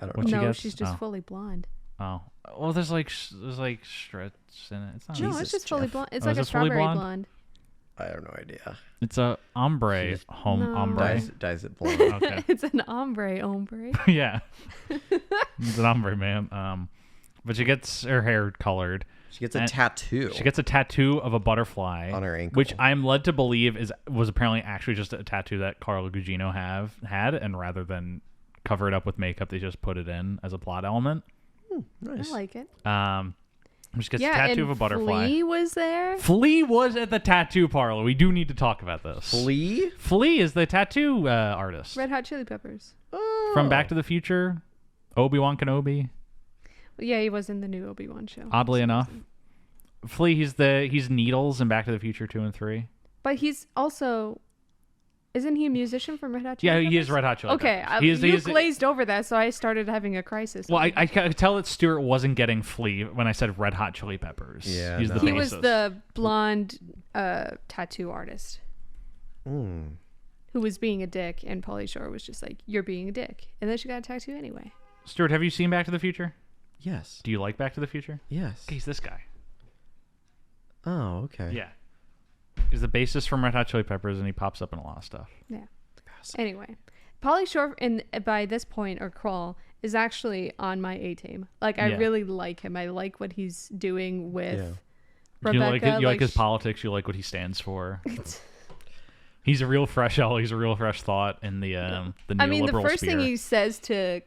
B: I don't
A: What
B: know.
A: she
C: No,
A: gets?
C: she's just
A: Oh.
C: fully blonde.
A: Oh. Well, there's like strips in it. It's not.
C: No,
B: Jesus,
C: it's just fully
B: Jeff.
C: blonde. It's
A: Oh,
C: like
A: is
C: a
A: it fully
C: strawberry
A: blonde?
C: blonde.
B: I have no idea.
A: It's a ombre
B: She just-
C: No.
A: ombre.
B: Dyes it blonde.
A: Okay.
C: It's an ombre.
A: Yeah. It's an ombre, man. But she gets her hair colored.
B: She gets a
A: And
B: tattoo.
A: She gets a tattoo of a butterfly
B: On her ankle.
A: which I'm led to believe was apparently actually just a tattoo that Carla Gugino had, and rather than cover it up with makeup, they just put it in as a plot element.
B: Nice.
C: I like it.
A: She gets a
C: Yeah,
A: tattoo
C: and
A: of a butterfly.
C: Flea was there.
A: Flea was at the tattoo parlor. We do need to talk about this.
B: Flea?
A: Flea is the tattoo artist
C: Red Hot Chili Peppers.
B: Oh.
A: from Back to the Future. Obi-Wan Kenobi.
C: Yeah, he was in the new Obi-Wan show.
A: Oddly enough, Flea he's Needles in Back to the Future 2 and 3.
C: But he's also, isn't he a musician from Red Hot Chili
A: Yeah,
C: Peppers?
A: he is Red Hot Chili
C: Okay,
A: Peppers.
C: you glazed over that, so I started having a crisis.
A: Well, I could tell that Stuart wasn't getting Flea when I said Red Hot Chili Peppers.
B: Yeah,
A: he's
B: no.
A: the
C: he
A: bassist.
C: was the blonde tattoo artist
B: Mm.
C: who was being a dick, and Pauly Shore was just like, "You're being a dick," and then she got a tattoo anyway.
A: Stuart, have you seen Back to the Future?
B: Yes.
A: Do you like Back to the Future?
B: Yes.
A: He's this guy.
B: Oh, okay.
A: Yeah. He's the bassist from Red Hot Chili Peppers, and he pops up in a lot of stuff.
C: Yeah. Anyway, Pauly Shore, by this point, or Crawl, is actually on my A team. Like, I
A: Yeah.
C: really like him. I like what he's doing with
B: Yeah.
C: Rebecca.
A: You like his politics. You like what he stands for. He's a real fresh He's a real fresh thought in the neoliberal
C: I mean, the first
A: sphere.
C: thing he says to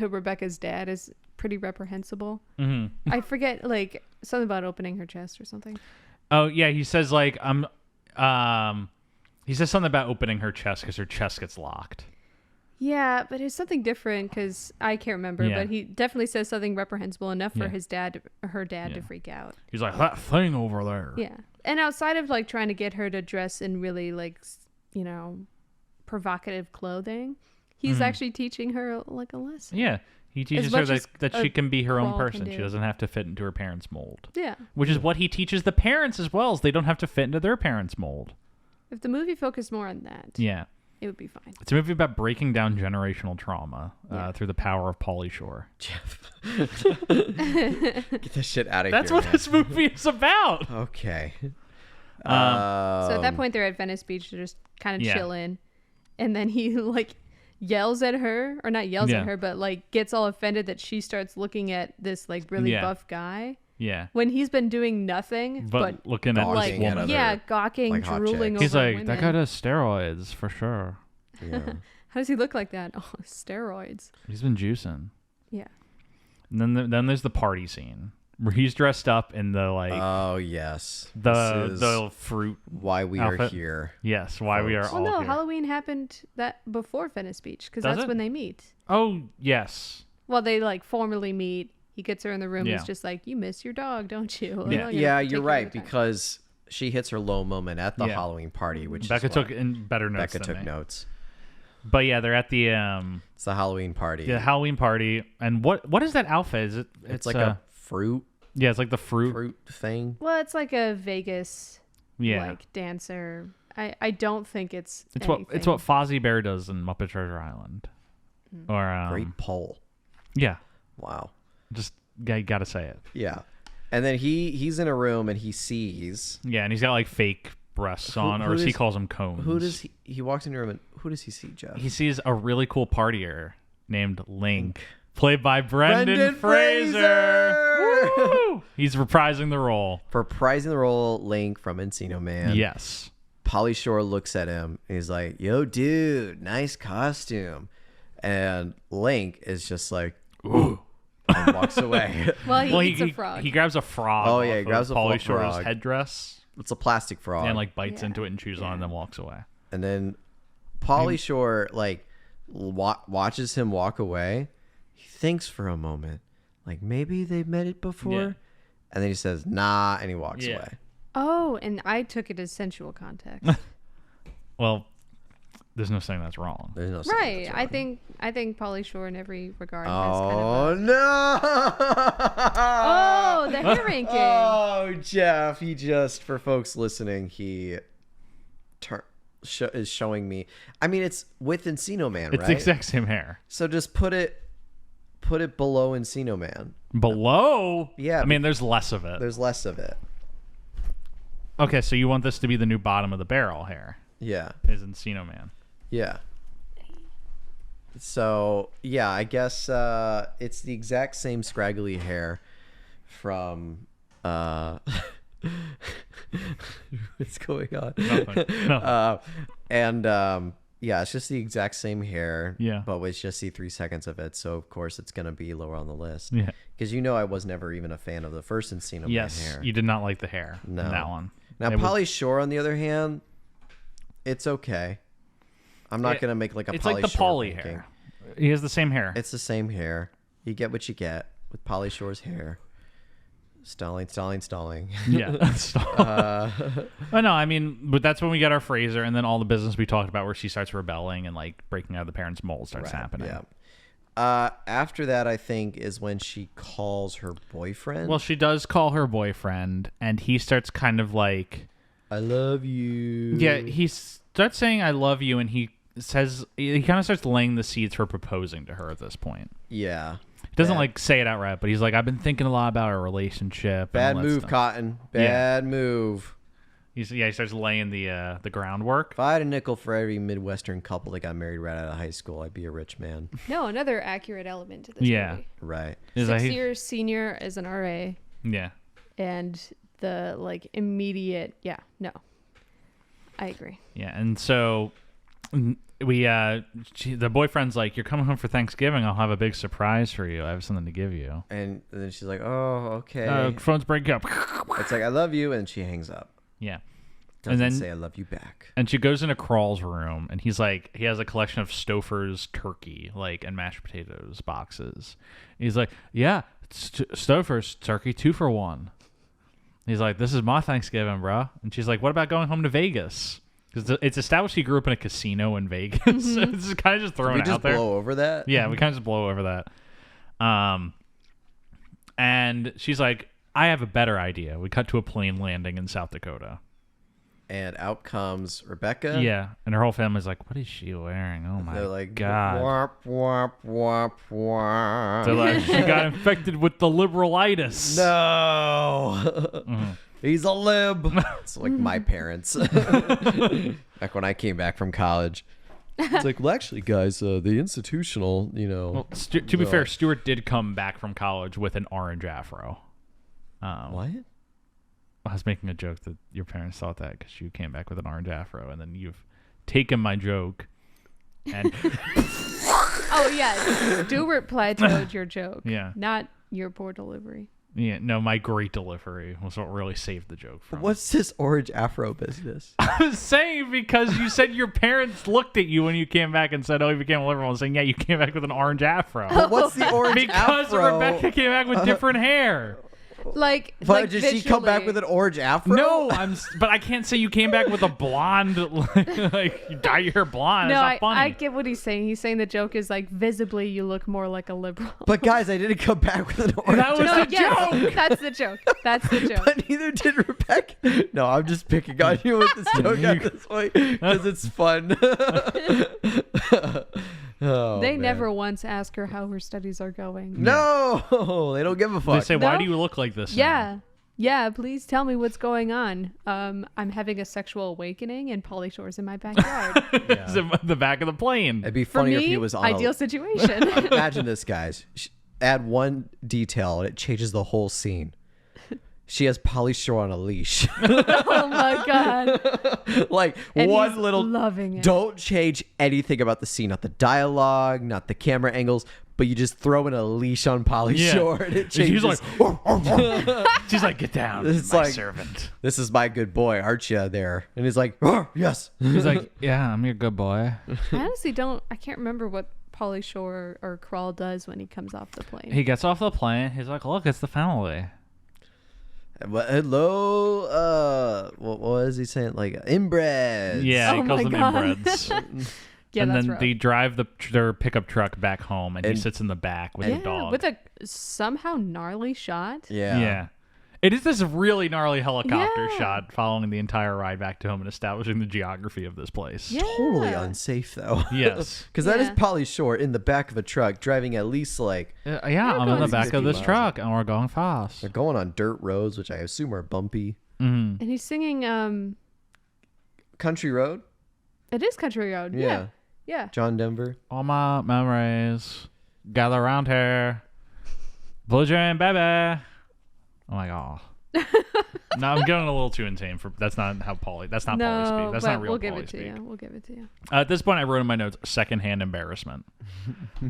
C: Rebecca's dad is pretty reprehensible.
A: Mm-hmm.
C: I forget, like, something about opening her chest or something.
A: Oh yeah, he says like he says something about opening her chest because her chest gets locked.
C: Yeah, but it's something different because I can't remember.
A: Yeah.
C: But he definitely says something reprehensible enough for
A: Yeah.
C: her dad
A: Yeah.
C: to freak out.
A: He's like, that thing over there.
C: Yeah, and outside of like trying to get her to dress in really like provocative clothing, he's actually teaching her like a lesson.
A: Yeah. He teaches
C: much
A: her
C: as
A: that
C: a
A: she can be her own
C: Crawl can
A: person. She
C: do.
A: doesn't have to fit into her parents' mold.
C: Yeah.
A: Which is what he teaches the parents as well, is they don't have to fit into their parents' mold.
C: If the movie focused more on that,
A: Yeah.
C: it would be fine.
A: It's a movie about breaking down generational trauma
C: Yeah.
A: through the power of Pauly Shore.
B: Jeff. Get this shit out of
A: That's
B: here.
A: what
B: man.
A: this movie is about.
B: Okay.
C: So at that point, they're at Venice Beach to just kind of
A: Yeah.
C: chill in, and then he like yells at her, or not yells
A: Yeah.
C: at her, but like gets all offended that she starts looking at this like really
A: Yeah.
C: buff guy
A: Yeah.
C: when he's been doing nothing
A: But looking at
B: Gawking
A: this
B: at
A: woman.
B: other,
C: yeah, gawking,
B: like, hot
C: drooling
B: chicks.
C: over
A: He's like,
C: women.
A: that guy does steroids for sure.
B: Yeah.
C: How does he look like that? Oh, steroids.
A: He's been juicing.
C: Yeah.
A: And then there's the party scene where he's dressed up in the like
B: Oh yes.
A: the
B: This is
A: the fruit.
B: why we are
A: outfit.
B: here.
A: Yes, why we are
B: Folks.
C: Well,
A: all
C: no,
A: here.
C: Halloween happened that before Venice Beach because
A: Does
C: that's
A: it?
C: when they meet.
A: Oh yes.
C: Well, they like formally meet. He gets her in the room.
A: Yeah.
C: He's just like, "You miss your dog, don't you?" Well,
A: Yeah.
C: I'm gonna
B: Yeah,
C: take
B: you're
C: care of
B: right
C: the time."
B: because she hits her low moment at the
A: Yeah.
B: Halloween party, which
A: Becca
B: is
A: took
B: why
A: in better notes
B: Becca
A: than
B: took
A: me.
B: notes.
A: But yeah, they're at the
B: It's the Halloween party.
A: Halloween party, and what is that outfit? Is it?
B: It's like a fruit
A: yeah, it's like the fruit.
B: thing.
C: Well, it's like a Vegas
A: Yeah,
C: like dancer. I don't think it's
A: it's what Fozzie Bear does in Muppet Treasure Island.
C: Hmm.
A: Or
B: Great poll.
A: yeah,
B: Wow.
A: just gotta say it.
B: Yeah. And then he's in a room and he sees
A: Yeah, and he's got like fake breasts on,
B: who
A: or as he
B: does-
A: calls them cones.
B: who does he walks into a room and who does he see, Jeff?
A: He sees a really cool partier named Link, played by Brendan Fraser. Woo! He's reprising the role.
B: For prizing the role, Link from Encino Man.
A: Yes.
B: Pauly Shore looks at him and he's like, "Yo, dude, nice costume." And Link is just like, "Ooh," and walks away.
C: Well, he
A: Well,
C: eats a frog.
A: he grabs a frog.
B: Oh, yeah, he
A: off
B: grabs
A: of
B: a
A: Pauly Shore's
B: frog.
A: headdress
B: It's a plastic frog.
A: and like bites
C: Yeah.
A: into it and chews on it and then walks away.
B: And then Pauly Shore like watches him walk away. He thinks for a moment, like maybe they've met it before.
A: Yeah.
B: And then he says, nah, and he walks
A: Yeah.
B: away.
C: Oh, and I took it as sensual context.
A: Well, there's no saying that's wrong.
B: There's no saying
C: Right.
B: that's
C: I
B: wrong.
C: think Pauly Shore in every regard has kind
B: Oh,
C: of
B: no.
C: Oh, the hair ranking.
B: Oh, Jeff, he just, for folks listening, he is showing me. I mean, it's with Encino Man,
A: It's
B: right?
A: the exact same hair.
B: So just put it below Encino Man.
A: Below?
B: Yeah,
A: I mean, there's less of it.
B: There's less of it.
A: Okay, so you want this to be the new bottom of the barrel hair.
B: Yeah.
A: Is Encino Man.
B: Yeah. So, yeah, I guess it's the exact same scraggly hair from what's going on?
A: Nothing.
B: Yeah, it's just the exact same hair.
A: Yeah.
B: But we just see 3 seconds of it, so of course it's gonna be lower on the list.
A: Yeah.
B: Because I was never even a fan of the first Encino Man
A: Yes,
B: hair.
A: you did not like the hair
B: No.
A: in that one.
B: Now,
A: It was-
B: Pauly Shore, on the other hand, it's okay. I'm not gonna make like a
A: It's
B: Pauly
A: like the
B: Shore
A: Pauly
B: ranking.
A: hair. He has the same hair.
B: It's the same hair. You get what you get with Pauly Shore's hair. Stalling.
A: Yeah. I know. I mean, but that's when we get our Fraser, and then all the business we talked about where she starts rebelling and like breaking out of the parents' mold starts happening.
B: Yeah. After that, I think, is when she calls her boyfriend.
A: Well, she does call her boyfriend, and he starts kind of like,
B: I love you.
A: yeah, he starts saying "I love you," and he kind of starts laying the seeds for proposing to her at this point.
B: Yeah.
A: He doesn't
B: Bad-
A: like say it outright, but he's like, I've been thinking a lot about our relationship.
B: Bad
A: and all that
B: move,
A: stuff.
B: Cotton. Bad move.
A: He starts laying the groundwork.
B: If I had a nickel for every Midwestern couple that got married right out of high school, I'd be a rich man.
C: No, another accurate element to this
A: Yeah.
C: movie.
B: Right.
A: He's
C: 6
A: like,
C: years senior as an RA,
A: yeah.
C: and the like immediate. Yeah, no, I agree.
A: Yeah, and so the boyfriend's like, "You're coming home for Thanksgiving. I'll have a big surprise for you. I have something to give you."
B: And then she's like, oh, okay.
A: Phones break up.
B: It's like, I love you. And she hangs up.
A: Yeah,
B: Doesn't
A: then
B: say I love you back.
A: and she goes into Crawl's room, and he's like, he has a collection of Stouffer's turkey, like, and mashed potatoes boxes. He's like, "Yeah, Stouffer's turkey 2 for 1." He's like, "This is my Thanksgiving, bro." And she's like, "What about going home to Vegas?" Because it's established he grew up in a casino in Vegas.
C: Mm-hmm.
A: It's just kind of just throwing
B: We
A: it
B: just
A: out there.
B: blow over that.
A: Yeah, we kind of just blow over that. And she's like, "I have a better idea." We cut to a plane landing in South Dakota.
B: And out comes Rebecca.
A: Yeah, and her whole family's like, "What is she wearing? Oh my
B: They're like,
A: god!"
B: Womp, womp, womp, womp.
A: They're like, "She got infected with the liberalitis."
B: No. He's a lib. It's like my parents. Back when I came back from college. It's like, well, actually, guys, the institutional,
A: Well, to be fair, Stuart did come back from college with an orange afro.
B: What?
A: I was making a joke that your parents thought that because you came back with an orange afro, and then you've taken my joke. And
C: Oh yeah, Stuart plateaued your joke.
A: Yeah.
C: Not your poor delivery.
A: yeah, no, my great delivery was what really saved the joke from.
B: What's this orange afro business?
A: I was saying because you said your parents looked at you when you came back and said, "Oh, you became a liberal," and saying, "Yeah, you came back with an orange afro."
B: But what's the orange
A: Because
B: afro?
A: Rebecca came back with different hair.
C: Like,
B: But
C: like
B: did she come back
C: visually.
B: with an orange afro?
A: No, but I can't say you came back with a blonde, like you dye your hair blonde.
C: No,
A: It's not funny.
C: I get what he's saying. He's saying the joke is like visibly you look more like a liberal.
B: But guys, I didn't come back with an orange
A: That was
C: no,
A: the
C: yes,
A: joke.
C: that's the joke. That's the joke.
B: But neither did Rebecca. No, I'm just picking on you with this joke at this point because it's fun. Oh,
C: They
B: man.
C: never once ask her how her studies are going.
B: No, they don't give a
A: They
B: fuck.
A: say, "Why
C: No.
A: do you look like this?" now?"
C: Yeah. Yeah, please tell me what's going on. I'm having a sexual awakening and Pauly Shore's in my backyard.
A: It's in the back of the plane.
B: It'd be
C: For
B: funnier
C: me,
B: if he was on.
C: ideal situation.
B: Imagine this, guys. Add one detail and it changes the whole scene. She has Pauly Shore on a leash.
C: Oh my god.
B: Like
C: And
B: one
C: he's
B: little.
C: loving it.
B: Don't change anything about the scene, not the dialogue, not the camera angles, but you just throw in a leash on Pauly
A: Yeah.
B: Shore and it
A: And
B: changes.
A: she's like, she's like, "Get down,
B: It's
A: my
B: like-
A: servant."
B: This is my good boy, aren't you? There, and he's like, "Oh, yes."
A: He's like, "Yeah, I'm your good boy."
C: I honestly don't. I can't remember what Pauly Shore or Crawl does when he comes off the plane.
A: He gets off the plane. He's like, look, it's the family.
B: But hello, what was he saying? Like inbreds.
A: Yeah,
C: Oh
A: he calls
C: my
A: them
C: God.
A: inbreds.
C: Yeah,
A: and
C: that's
A: then
C: rough.
A: they drive their pickup truck back home, and he sits in the back with the dog.
C: with a somehow gnarly shot.
A: Yeah. It is this really gnarly helicopter
C: Yeah.
A: shot following the entire ride back to home and establishing the geography of this place.
C: Yeah.
B: Totally unsafe though.
A: Yes.
B: Because that is
C: Yeah.
B: Pauly Shore in the back of a truck driving at least like
A: Yeah, I'm in the
C: going
A: back of
B: 50
A: this
B: miles.
A: truck, and we're going fast.
B: they're going on dirt roads, which I assume are bumpy.
C: And he's singing
B: Country road.
C: it is Country Road. Yeah. Yeah.
B: John Denver.
A: All my memories gather around here. Blue Jay, baby. Oh my god. No, I'm getting a little too insane for. That's not how Pauly. That's not Pauly speak. That's
C: but
A: not real
C: we'll give
A: Pauly
C: it to
A: speak.
C: you. We'll give it to you.
A: At this point, I wrote in my notes secondhand embarrassment.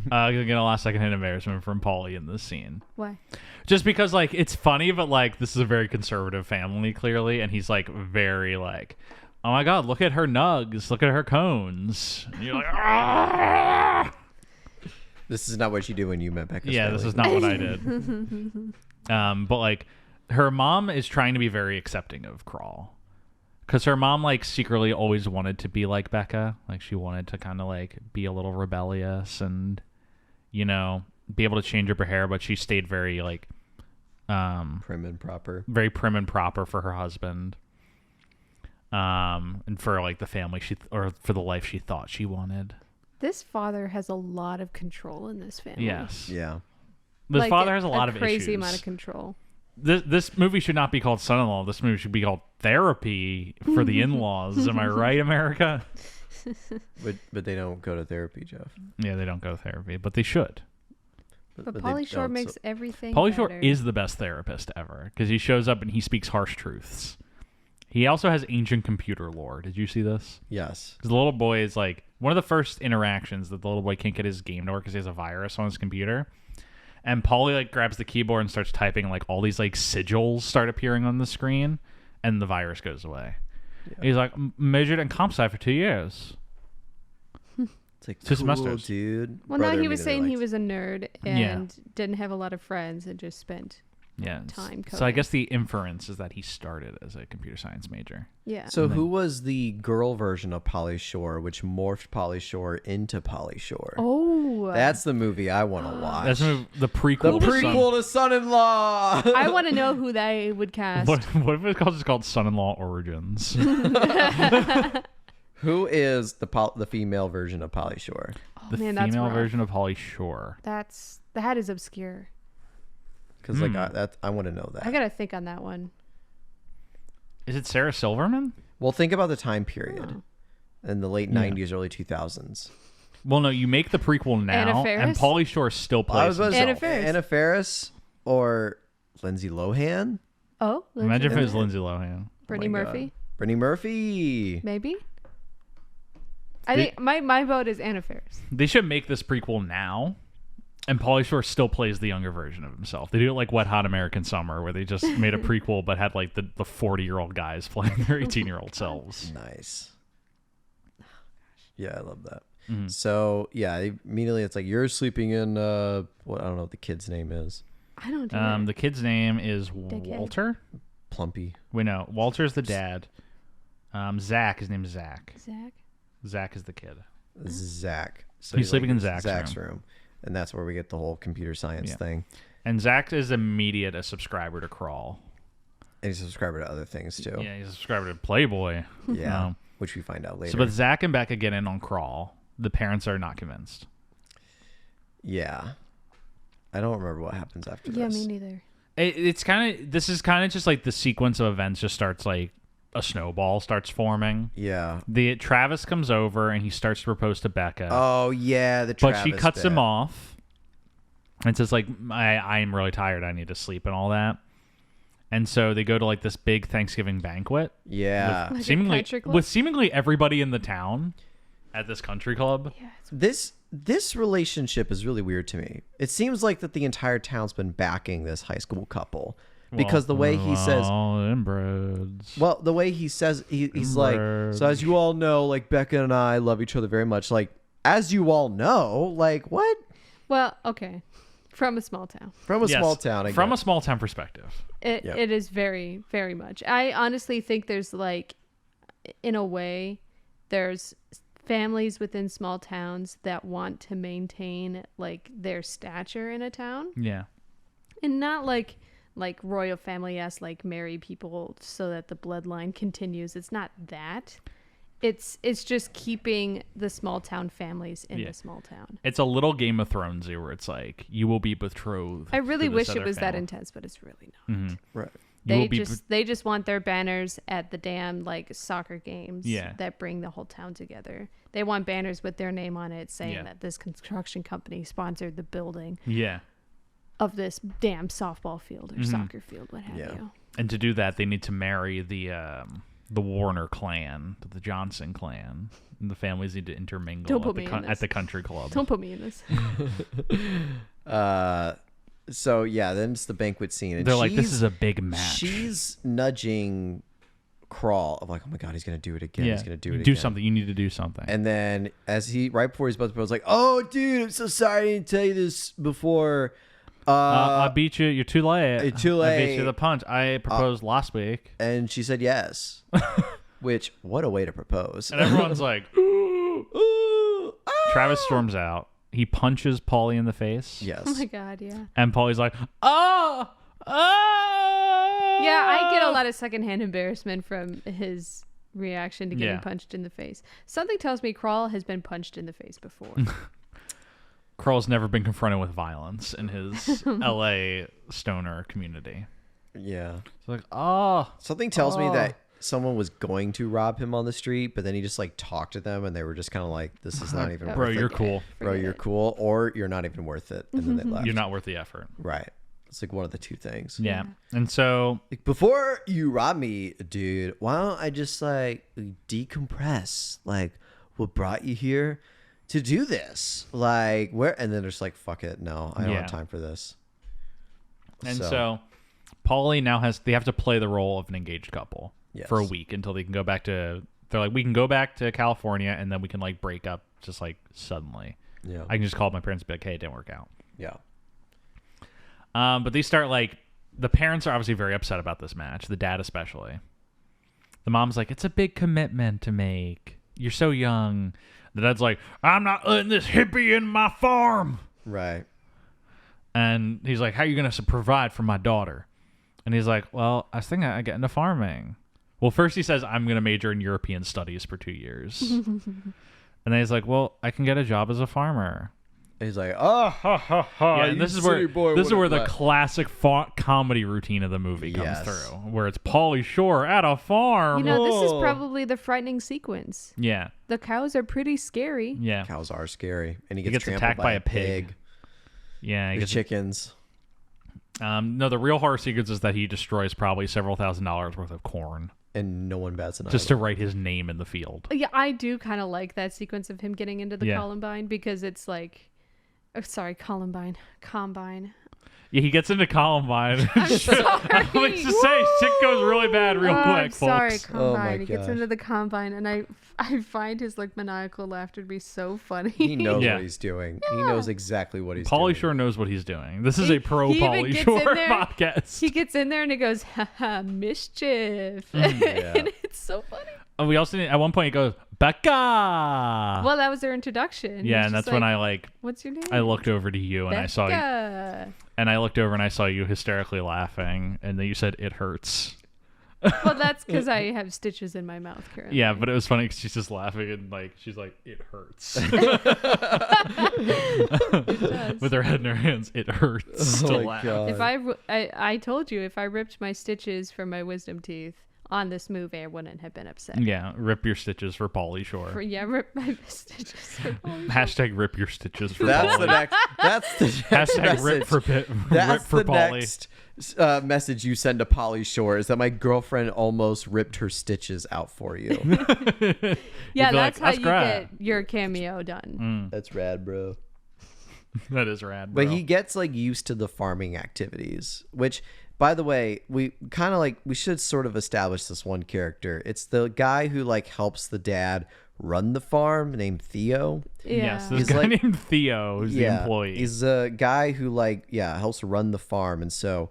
A: Gonna get a lot of secondhand embarrassment from Pauly in this scene.
C: Why?
A: Just because, like, it's funny, but like this is a very conservative family, clearly, and he's like very like, oh my god, look at her nugs, look at her cones. And you're like, ah!
B: This is not what you do when you met Becca's
A: Yeah,
B: family.
A: this is not what I did. But like, her mom is trying to be very accepting of Crawl, because her mom like secretly always wanted to be like Becca. Like she wanted to kind of like be a little rebellious and, you know, be able to change up her hair, but she stayed very like,
B: prim and proper.
A: very prim and proper for her husband. And for like the family or for the life she thought she wanted.
C: This father has a lot of control in this family.
A: Yes.
B: Yeah.
A: This
C: Like,
A: father has a lot of
C: crazy
A: issues.
C: amount of control.
A: This movie should not be called Son-in-Law. This movie should be called Therapy for the In-Laws. Am I right, America?
B: But they don't go to therapy, Jeff.
A: Yeah, they don't go to therapy, but they should.
C: But
B: they
C: Pauly Shore
B: don't,
C: makes
B: so-
C: everything
A: Pauly Shore
C: better.
A: is the best therapist ever because he shows up and he speaks harsh truths. He also has ancient computer lore. Did you see this?
B: Yes.
A: Because the little boy is like one of the first interactions that the little boy can't get his game to work because he has a virus on his computer. And Pauly like grabs the keyboard and starts typing, and like all these like sigils start appearing on the screen, and the virus goes away.
B: Yeah.
A: He's like measured in comp sci for 2 years.
B: It's like
A: 2
B: cool,
A: semesters.
B: dude.
C: Well,
B: Brother
C: no, he was
B: immediately
C: saying he
B: likes-
C: was a nerd and didn't have a lot of friends and just spent.
A: Yeah.
C: Time
A: So I
C: coding.
A: guess the inference is that he started as a computer science major.
C: Yeah.
B: So who was the girl version of Pauly Shore, which morphed Pauly Shore into Pauly Shore?
C: oh,
B: That's the movie I want to watch.
A: That's the
B: the
A: prequel. to
B: prequel to Son-in-Law.
C: I want to know who they would cast.
A: What if it's called Son-in-Law Origins?
B: Who is the female version of Pauly Shore?
C: Oh,
A: The
C: man, that's
A: female
C: rough.
A: version of Pauly Shore.
C: That is obscure.
B: Because I want to know that.
C: I gotta think on that one.
A: Is it Sarah Silverman?
B: Well, think about the time period
C: Oh.
B: in the late '90s, early 2000s.
A: Well, no, you make the prequel now,
C: Anna
A: and
C: Faris?
A: Pauly Shore still
B: I
A: plays
B: was about to say,
C: Anna Faris.
B: Anna Faris or Lindsay Lohan,
C: Oh,
A: Imagine if it was
C: Lindsay-
A: Lindsay Lohan.
C: Brittany
B: my
C: Murphy,
B: Brittany Murphy.
C: maybe. I think my vote is Anna Faris.
A: They should make this prequel now, and Pauly Shore still plays the younger version of himself. They do it like Wet Hot American Summer, where they just made a prequel but had like the 40-year-old guys playing their 18-year-old selves.
B: Nice. Yeah, I love that.
A: Mhm.
B: So yeah, immediately it's like you're sleeping in what I don't know what the kid's name is.
C: I don't do
A: The kid's name is
C: Dickhead.
A: Walter.
B: Plumpy.
A: Wait, no, Walter's the dad. Zach, his name is Zach.
C: Zach.
A: Zach is the kid.
B: Zach. So
A: He's sleeping in Zach's
B: room. And that's where we get the whole computer science
A: Yeah.
B: thing.
A: And Zach is immediate a subscriber to Crawl.
B: And he's a subscriber to other things too.
A: Yeah, he's a subscriber to Playboy.
B: Yeah, which we find out later.
A: So, but Zach and Becca get in on Crawl. The parents are not convinced.
B: Yeah. I don't remember what happens after
C: Yeah,
B: this.
C: me neither.
A: This is kind of just like the sequence of events just starts like a snowball starts forming.
B: Yeah.
A: Travis comes over and he starts to propose to Becca.
B: Oh yeah, the
A: but
B: Travis
A: she cuts him
B: bit.
A: off and says like, I am really tired. I need to sleep and all that. And so they go to like this big Thanksgiving banquet.
B: Yeah.
C: Like a
A: seemingly
C: country club?
A: with seemingly everybody in the town at this country club.
C: Yeah, it's
B: This relationship is really weird to me. It seems like that the entire town's been backing this high school couple because the way he says,
A: inbreds.
B: well, the way he says, he's like,
A: Inbred.
B: so as you all know, like Becca and I love each other very much. Like as you all know, like what?
C: Well, okay. From a small town.
B: From a
A: Yes,
B: small town. I
A: from a
B: guess.
A: small town perspective.
C: It is very, very much. I honestly think there's like, in a way, there's families within small towns that want to maintain like their stature in a town,
A: Yeah.
C: and not like royal family-esque, like marry people so that the bloodline continues. It's not that. It's just keeping the small town families in the small town.
A: It's a little Game of Thronesy where it's like you will be betrothed.
C: I really
A: to this
C: wish it
A: other
C: was that
A: family.
C: intense, but it's really not.
A: Mm-hmm.
B: Right.
C: They just want their banners at the damn like soccer games
A: Yeah.
C: that bring the whole town together. They want banners with their name on it saying that this construction company sponsored the building
A: Yeah.
C: of this damn softball field or soccer field, what have
B: Yeah.
C: you.
A: And to do that, they need to marry the Warner clan, the Johnson clan. And the families need to intermingle
C: Don't put me in
A: at
C: this.
A: the country club.
C: Don't put me in this.
B: So yeah, then it's the banquet scene. And
A: They're like, this is a big match.
B: She's nudging Crawl of like, oh my god, he's gonna do it again.
A: Yeah.
B: He's gonna do it
A: You
B: again.
A: do something. You need to do something.
B: And then right before he's about to propose, like, oh dude, I'm so sorry I didn't tell you this before.
A: I beat you. You're too late.
B: You're too
A: I beat
B: late.
A: you to the punch. I proposed last week.
B: And she said yes. Which, what a way to propose.
A: And everyone's like,
B: Ooh, ah.
A: Travis storms out. He punches Pauly in the face.
B: Yes.
C: Oh my god, yeah.
A: And Pauly's like, oh, oh.
C: Yeah, I get a lot of secondhand embarrassment from his reaction to getting punched in the face. Something tells me Crawl has been punched in the face before.
A: Crawl's never been confronted with violence in his LA stoner community.
B: Yeah.
A: It's like, oh.
B: Something tells me that someone was going to rob him on the street, but then he just like talked to them and they were just kind of like, this is not even
A: Bro,
B: worth
A: you're
B: it.
A: cool.
B: Bro, you're cool, or you're not even worth it. And then they left.
A: You're not worth the effort.
B: Right. It's like one of the two things.
A: Yeah. And so,
B: Like, before you rob me, dude, why don't I just like decompress? Like, what brought you here to do this? Like, where? And then they're just like, fuck it. No, I don't have time for this.
A: and so Pauly now they have to play the role of an engaged couple for a
B: Yes.
A: week until they can go back to, they're like, we can go back to California and then we can like break up just like suddenly.
B: Yeah.
A: I can just call my parents and be like, hey, it didn't work out.
B: Yeah.
A: But they start like, the parents are obviously very upset about this match, the dad especially. The mom's like, it's a big commitment to make. You're so young. The dad's like, I'm not letting this hippie in my farm.
B: Right.
A: And he's like, how are you going to provide for my daughter? And he's like, well, I was thinking I get into farming. Well, first he says, I'm going to major in European studies for 2 years. And then he's like, well, I can get a job as a farmer.
B: And he's like, oh, ha, ha, ha.
A: Yeah, and this is where the classic comedy routine of the movie comes through, where it's Pauly Shore at a farm.
C: You know, this is probably the frightening sequence.
A: Yeah.
C: The cows are pretty scary.
A: Yeah.
B: Cows are scary. And he
A: He
B: gets,
A: gets
B: trampled
A: attacked by a pig. Yeah.
B: The chickens.
A: No, the real horror secrets is that he destroys probably several $1,000s worth of corn
B: And no one bats an eye.
A: just to write his name in the field.
C: Yeah, I do kind of like that sequence of him getting into the
A: Yeah.
C: Columbine, because it's like, oh, sorry, Combine.
A: Yeah, he gets into Columbine.
C: I'm sorry.
A: I was to say, shit goes really bad real quick,
C: I'm sorry,
A: folks.
B: Oh my
C: Combine. He gets
B: gosh.
C: into the Combine, and I find his like maniacal laughter to be so funny.
B: He knows
A: Yeah.
B: what he's doing. He knows exactly what he's doing.
A: Pauly Shore knows what he's doing. This is a pro
C: he even
A: Pauly
C: gets
A: Shore
C: in there-
A: podcast.
C: He gets in there and he goes, haha, mischief.
B: Yeah.
C: And it's so funny.
A: We also at one point he goes, Becca.
C: Well, that was their introduction.
A: Yeah,
C: He's
A: and
C: just
A: that's when
C: like, what's your name?
A: I looked over to you and I saw you,
C: Becca.
A: and I looked over and I saw you hysterically laughing, and then you said it hurts.
C: Well, that's because I have stitches in my mouth currently.
A: Yeah, but it was funny because she's just laughing and like she's like, it hurts. With her head in her hands, it hurts to
B: my
A: laugh.
B: God.
C: If I told you, if I ripped my stitches from my wisdom teeth on this movie, I wouldn't have been upset.
A: Yeah, rip your stitches for Pauly Shore.
C: Rip my stitches. For
A: Hashtag rip your stitches for
B: That's
A: Pauly.
B: the next. That's the next
A: Hashtag
B: message.
A: rip for rip
B: That's
A: for
B: the
A: Pauly.
B: next message you send to Pauly Shore is that my girlfriend almost ripped her stitches out for you.
C: Yeah,
A: be like,
C: that's how
A: "That's
C: you
A: great."
C: get your cameo done.
B: That's rad, bro.
A: That is rad, bro.
B: But he gets like used to the farming activities, which By the way, we kind of we should sort of establish this one character. It's the guy who helps the dad run the farm named Theo.
A: Yes,
C: Yeah.
A: this
B: He's
A: guy named Theo who's the employee.
B: He's a guy who helps run the farm, and so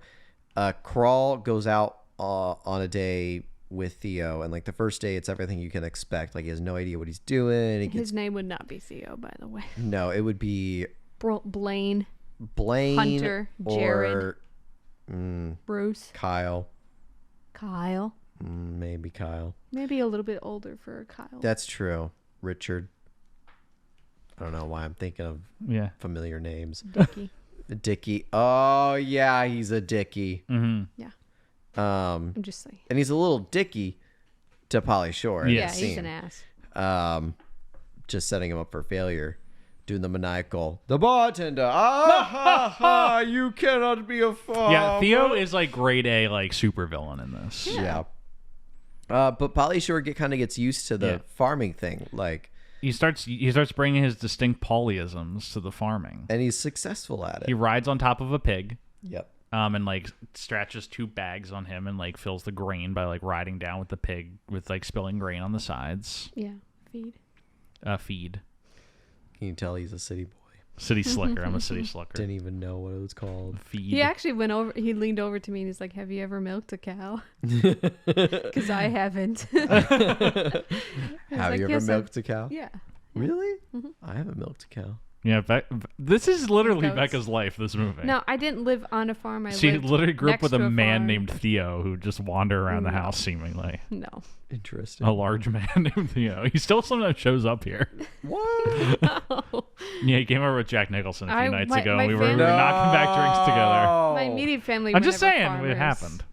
B: Crawl goes out on a day with Theo, and the first day it's everything you can expect. He has no idea what he's doing.
C: His name would not be Theo, by the way.
B: No, it would be
C: Blaine,
B: Hunter,
C: Jared,
B: or
C: Bruce,
B: Kyle.
C: Maybe
B: Kyle.
C: Maybe a little bit older for Kyle.
B: That's true. Richard. I don't know why I'm thinking of familiar names. Dickie. Oh yeah, he's a Dickie.
A: Mm-hmm.
C: Yeah. I'm just saying.
B: And he's a little Dickie to Pauly Shore.
C: Yeah, he's an ass.
B: Just setting him up for failure. Doing the maniacal. The bartender. Ha ha! You cannot be a farmer.
A: Yeah, Theo is grade A super villain in this.
B: Yeah. But Pauly Shore kind of gets used to the farming thing.
A: He starts bringing his distinct Paulyisms to the farming,
B: and he's successful at it.
A: He rides on top of a pig.
B: Yep.
A: And stretches 2 bags on him and fills the grain by riding down with the pig with spilling grain on the sides.
C: Yeah. Feed.
B: Can you tell he's a city boy?
A: City slicker. I'm a city slicker.
B: Didn't even know what it was called.
A: Feed.
C: He actually he leaned over to me and he's like, "Have you ever milked a cow?" Because I haven't.
B: Have you ever milked a cow?
C: Yeah.
B: Really? Mm-hmm. I haven't milked a cow.
A: Yeah, this is literally Becca's life, this movie.
C: No, I didn't live on a farm.
A: She literally grew up with a man
C: farm.
A: named Theo who just wandered around the house seemingly.
C: No.
B: Interesting.
A: A large man named Theo. He still sometimes shows up here.
B: What?
C: No.
A: Yeah, he came over with Jack Nicholson a few nights ago. And we were
C: family-
A: knocking back drinks together.
C: My immediate family.
A: I'm
C: were
A: just
C: never
A: saying
C: farmers.
A: it happened.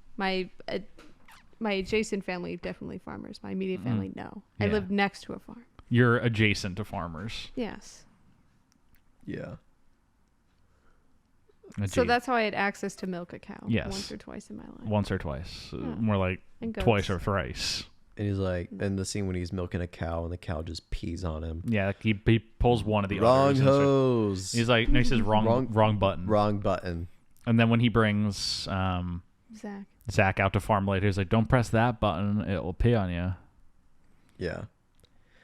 C: My adjacent family definitely farmers. My immediate family no. I
A: Yeah.
C: lived next to a farm.
A: You're adjacent to farmers.
C: Yes.
B: Yeah.
C: So that's how I had access to milk a cow.
A: Yes.
C: Once or twice in my life.
A: Once or twice.
C: Yeah.
A: More like
C: And goats.
A: twice or thrice.
B: And he's in the scene when he's milking a cow and the cow just pees on him.
A: Yeah, he pulls one of the
B: Wrong
A: others.
B: hose.
A: He's like, no, he says wrong button.
B: Wrong button.
A: And then when he brings Zach out to farm later, he's like, don't press that button. It will pee on you.
B: Yeah.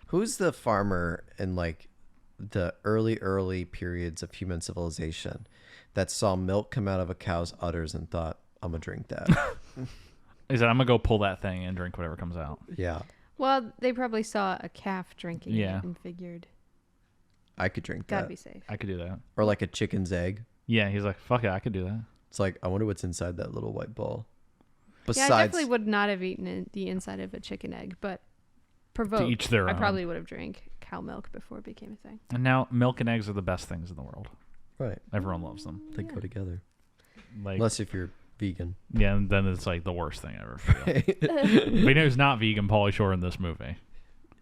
B: Who's the farmer in the early periods of human civilization that saw milk come out of a cow's udders and thought, I'm going to drink that?
A: He said, I'm going to go pull that thing and drink whatever comes out.
B: Yeah.
C: Well, they probably saw a calf drinking
A: Yeah.
C: it and figured
B: I could drink
C: gotta
B: that.
C: be safe.
A: I could do that.
B: Or a chicken's egg.
A: Yeah, he's like, fuck it, I could do that.
B: It's I wonder what's inside that little white ball.
C: Yeah, I definitely would not have eaten the inside of a chicken egg, but provoked,
A: To each their
C: I
A: own.
C: probably would have drank cow milk before it became a thing.
A: And now milk and eggs are the best things in the world.
B: Right.
A: Everyone loves them.
B: They go together.
A: Like,
B: Unless if you're vegan.
A: yeah, and then it's the worst thing ever for you. But you know who's not vegan? Pauly Shore in this movie.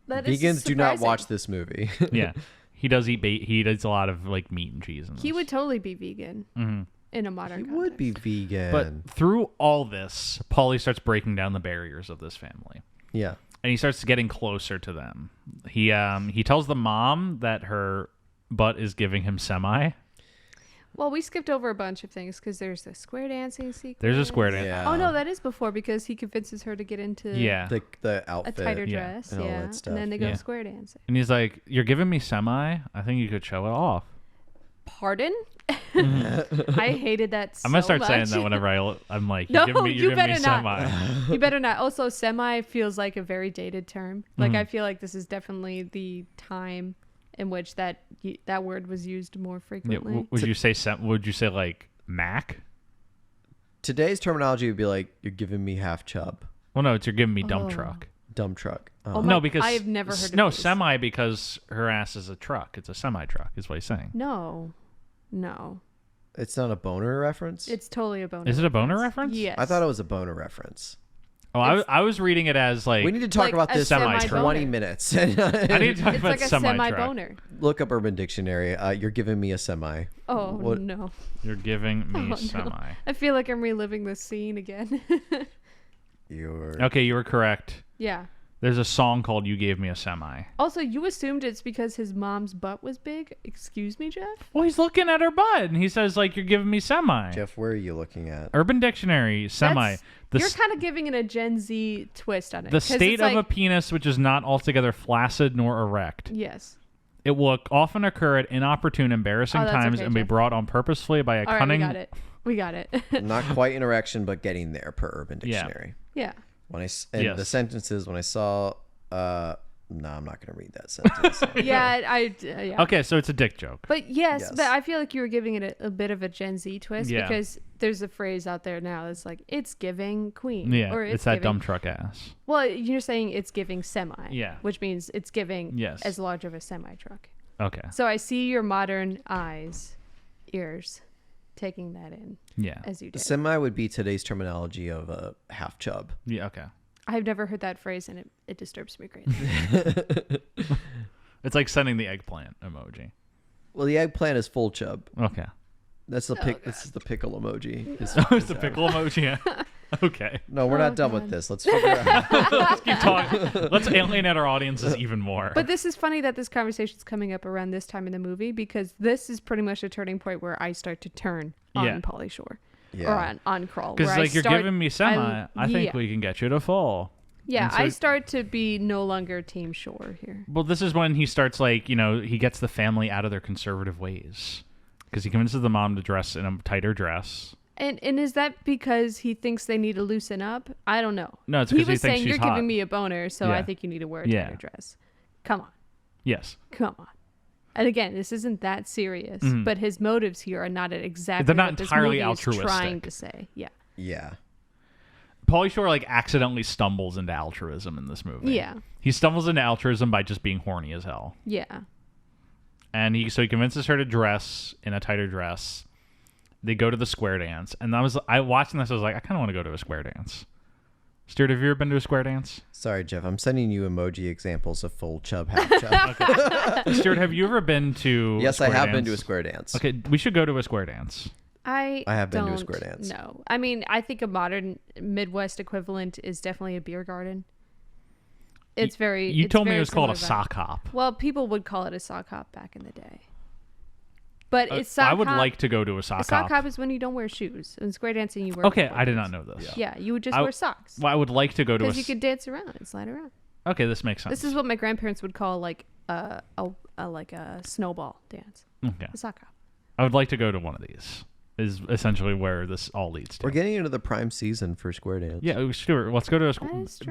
C: That is
B: Vegans do not
C: surprising.
B: watch this movie.
A: Yeah, he does eat he does a lot of meat and cheese. In this.
C: He would totally be vegan
A: Mm-hmm.
C: in a modern
B: He
C: context.
B: would be vegan.
A: But through all this, Pauly starts breaking down the barriers of this family.
B: Yeah.
A: And he starts getting closer to them. He tells the mom that her butt is giving him semi.
C: Well, we skipped over a bunch of things because there's the square dancing sequence.
A: There's a square dance.
B: Yeah.
C: Oh no, that is before because he convinces her to get into
A: Yeah.
B: The
C: a
B: outfit.
C: tighter
A: Yeah.
C: dress,
B: And all
C: yeah,
B: that stuff.
C: and then they go
A: Yeah.
C: square dancing.
A: And he's like, "You're giving me semi. I think you could show it off."
C: Pardon? I hated that so
A: I'm gonna start
C: much.
A: saying that whenever I'm like,
C: No,
A: you're
C: you
A: giving me
C: better not.
A: semi.
C: You better not. Also, semi feels like a very dated term. Like
A: Mm-hmm.
C: I feel like this is definitely the time in which that word was used more
A: Yeah,
C: frequently.
A: would you say like Mac?
B: Today's terminology would be you're giving me half chub.
A: Well, no, it's you're giving me dump
C: Oh.
A: truck.
B: Dump truck.
C: Oh
A: No,
C: my-
A: because
C: I have never heard of
A: no
C: these.
A: semi because her ass is a truck. It's a semi truck, is what he's saying.
C: No.
B: It's not a boner reference?
C: It's totally a boner.
A: Is it a boner reference?
C: Yes.
B: I thought it was a boner reference.
A: Oh, I was reading it as like
B: We need to talk
C: like
B: about
C: a
B: this for
A: semi-boner.
B: 20 minutes.
A: I need to talk
C: It's
A: about
C: like a
A: semi
C: semi
A: truck.
C: boner.
B: Look up Urban Dictionary. You're giving me a semi.
C: Oh
B: What-
C: no.
A: You're giving me
C: Oh, no.
A: semi.
C: I feel like I'm reliving this scene again.
B: You're
A: Okay, you were correct.
C: Yeah.
A: There's a song called "You Gave Me a Semi."
C: Also, you assumed it's because his mom's butt was big. Excuse me, Jeff?
A: Well, he's looking at her butt, and he says, like, you're giving me semi.
B: Jeff, where are you looking at?
A: Urban Dictionary, semi.
C: You're kind of giving it a Gen Z twist on it.
A: The state of a penis which is not altogether flaccid nor erect.
C: Yes.
A: It will often occur at inopportune, embarrassing times and be brought on purposefully by a cunning...
C: All right, we got it.
B: Not quite an erection, but getting there per Urban Dictionary.
C: Yeah.
B: When the sentences, when I saw... no, I'm not going to read that sentence.
C: Yeah.
A: Okay, so it's a dick joke.
C: But yes, but I feel like you were giving it a bit of a Gen Z twist because there's a phrase out there now that's like, it's giving queen.
A: Yeah,
C: or
A: it's that dumb truck ass.
C: Well, you're saying it's giving semi.
A: Yeah.
C: Which means it's giving as large of a semi truck.
A: Okay.
C: So I see your modern ears, taking that in.
A: Yeah.
C: As you did.
B: Semi would be today's terminology of a half chub.
A: Yeah, okay.
C: I've never heard that phrase, and it disturbs me greatly.
A: It's like sending the eggplant emoji.
B: Well, the eggplant is full chub.
A: Okay.
B: That's the This is the pickle emoji.
A: It's the pickle emoji. Okay.
B: No, we're not done with this. Let's figure out.
A: Let's keep talking. Let's alienate our audiences even more.
C: But this is funny that this conversation is coming up around this time in the movie because this is pretty much a turning point where I start to turn on Pauly Shore.
B: Yeah.
C: Or on Crawl.
A: Because like you're giving me semi, I think we can get you to fall.
C: Yeah, so I start to be no longer Team Shore here.
A: Well, this is when he starts like, he gets the family out of their conservative ways. Because he convinces the mom to dress in a tighter dress.
C: And is that because he thinks they need to loosen up? I don't know.
A: No, it's because
C: he was
A: thinks
C: saying
A: she's
C: you're
A: hot.
C: giving me a boner, so I think you need to wear a tighter dress. Come on.
A: Yes.
C: Come on. And again, this isn't that serious, but his motives here are not exactly
A: They're not
C: what this
A: entirely
C: movie
A: altruistic.
C: is trying to say. Yeah.
B: Yeah.
A: Pauly Shore like accidentally stumbles into altruism in this movie.
C: Yeah.
A: He stumbles into altruism by just being horny as hell.
C: Yeah.
A: And he convinces her to dress in a tighter dress. They go to the square dance, and I watching this, I was like, I kind of want to go to a square dance. Stuart, have you ever been to a square dance?
B: Sorry, Jeff. I'm sending you emoji examples of full chub, half chub.
A: Okay. Stuart, have you ever been to?
B: Yes, I have been to a square dance.
A: Okay, we should go to a square dance.
B: I have been to a square dance.
C: No, I mean, I think a modern Midwest equivalent is definitely a beer garden. It's very.
A: You told me it was called a
C: vibe.
A: sock hop.
C: Well, people would call it a sock hop back in the day. But it's sock hop.
A: I would like to go to a sock hop.
C: Sock hop is when you don't wear shoes. In square dancing, you wear.
A: Okay, I did not know this.
C: Yeah, you would just wear socks.
A: Well, I would like to go to a.
C: Because you could dance around and slide around.
A: Okay, this makes sense.
C: This is what my grandparents would call like a snowball dance.
A: Okay.
C: A sock hop.
A: I would like to go to one of these. Is essentially where this all leads to.
B: We're getting into the prime season for square dance.
A: Yeah, Stuart, let's go to a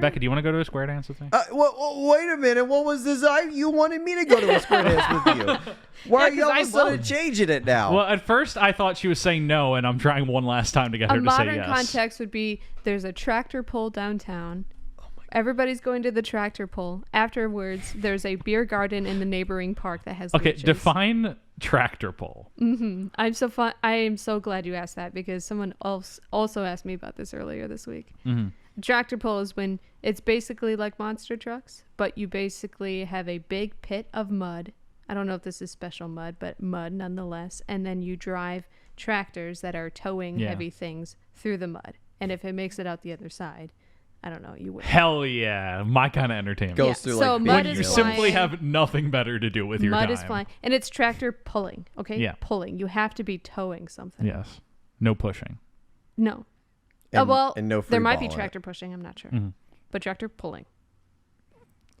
A: Becca, do you want to go to a square dance with me?
B: Wait a minute. What was this? You wanted me to go to a square dance with you. Why are you all of a sudden changing it now?
A: Well, at first I thought she was saying no, and I'm trying one last time to get her to say yes.
C: A modern context would be there's a tractor pull downtown. Everybody's going to the tractor pull. Afterwards, there's a beer garden in the neighboring park that has
A: Okay,
C: leeches.
A: define tractor pull.
C: I am so glad you asked that because someone else also asked me about this earlier this week. Tractor pull is when it's basically like monster trucks, but you basically have a big pit of mud. I don't know if this is special mud, but mud nonetheless. And then you drive tractors that are towing heavy things through the mud. And if it makes it out the other side, I don't know, you win.
A: Hell yeah. My kind of entertainment.
B: Goes through
C: so
B: like
C: mud
A: when
C: is
A: you
C: flying.
A: simply have nothing better to do with your time.
C: Mud is flying. And it's tractor pulling, okay?
A: Yeah.
C: Pulling. You have to be towing something.
A: Yes. No pushing.
C: No.
B: And,
C: well,
B: and no free
C: there might be
B: ball in
C: tractor pushing. I'm not sure.
A: Mm-hmm.
C: But tractor pulling.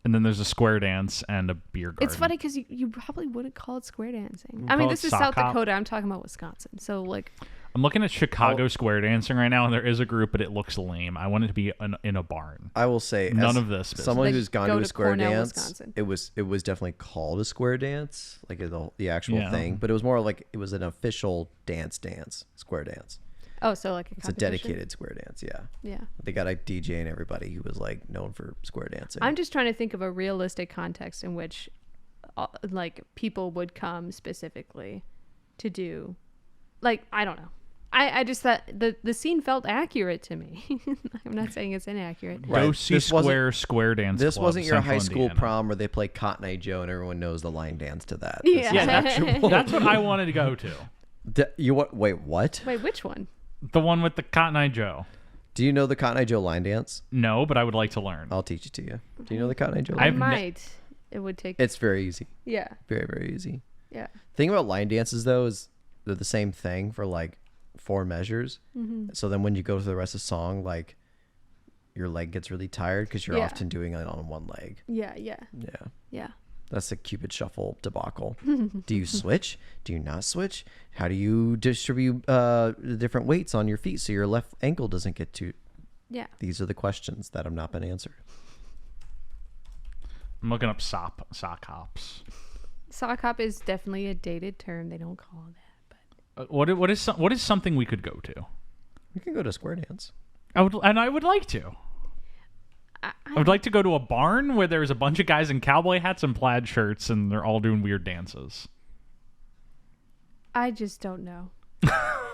A: And then there's a square dance and a beer garden.
C: It's funny because you probably wouldn't call it square dancing.
A: We'll
C: I mean,
A: call
C: this
A: it
C: is
A: sock
C: South
A: hop.
C: Dakota. I'm talking about Wisconsin. So, like,
A: I'm looking at Chicago square dancing right now, and there is a group, but it looks lame. I want it to be in a barn.
B: I will say,
A: None
B: as
A: of this business.
B: someone
C: Like,
B: who's gone
C: go
B: to a
C: to
B: square
C: Cornell,
B: dance,
C: Wisconsin.
B: it was definitely called a square dance, like the actual
A: Yeah.
B: thing, but it was more like it was an official square dance.
C: oh, so like
B: It's a dedicated square dance, yeah.
C: Yeah.
B: They got a DJ and everybody who was like known for square dancing.
C: I'm just trying to think of a realistic context in which, like, people would come specifically to do, like, I don't know. I just thought the scene felt accurate to me. I'm not saying it's inaccurate.
B: Right.
A: Go see
B: This wasn't-
A: Square Dance
B: This
A: Club,
B: wasn't your
A: Central
B: high school
A: Indiana.
B: prom where they play Cotton Eye Joe and everyone knows the line dance to that.
C: Yeah.
B: This is actual.
A: That's what I wanted to go to.
B: Wait, what?
C: Wait, which one?
A: The one with the Cotton Eye Joe.
B: Do you know the Cotton Eye Joe line dance?
A: No, but I would like to learn.
B: I'll teach it to you. Do you know the Cotton Eye Joe?
C: I
B: line
C: might. It would take.
B: It's very easy.
C: Yeah.
B: Very, very easy.
C: Yeah.
B: Thing about line dances though is they're the same thing for like 4 measures. So then when you go to the rest of the song, like your leg gets really tired because you're often doing it on one leg.
C: Yeah. Yeah.
B: Yeah.
C: Yeah.
B: That's the Cupid shuffle debacle. Do you switch? Do you not switch? How do you distribute the different weights on your feet so your left ankle doesn't get too...
C: Yeah.
B: These are the questions that have not been answered.
A: I'm looking up sock hops.
C: Sock hop is definitely a dated term. They don't call it that. But
A: What is something we could go to?
B: We can go to square dance.
A: I would like to. I would like to go to a barn where there's a bunch of guys in cowboy hats and plaid shirts and they're all doing weird dances.
C: I just don't know.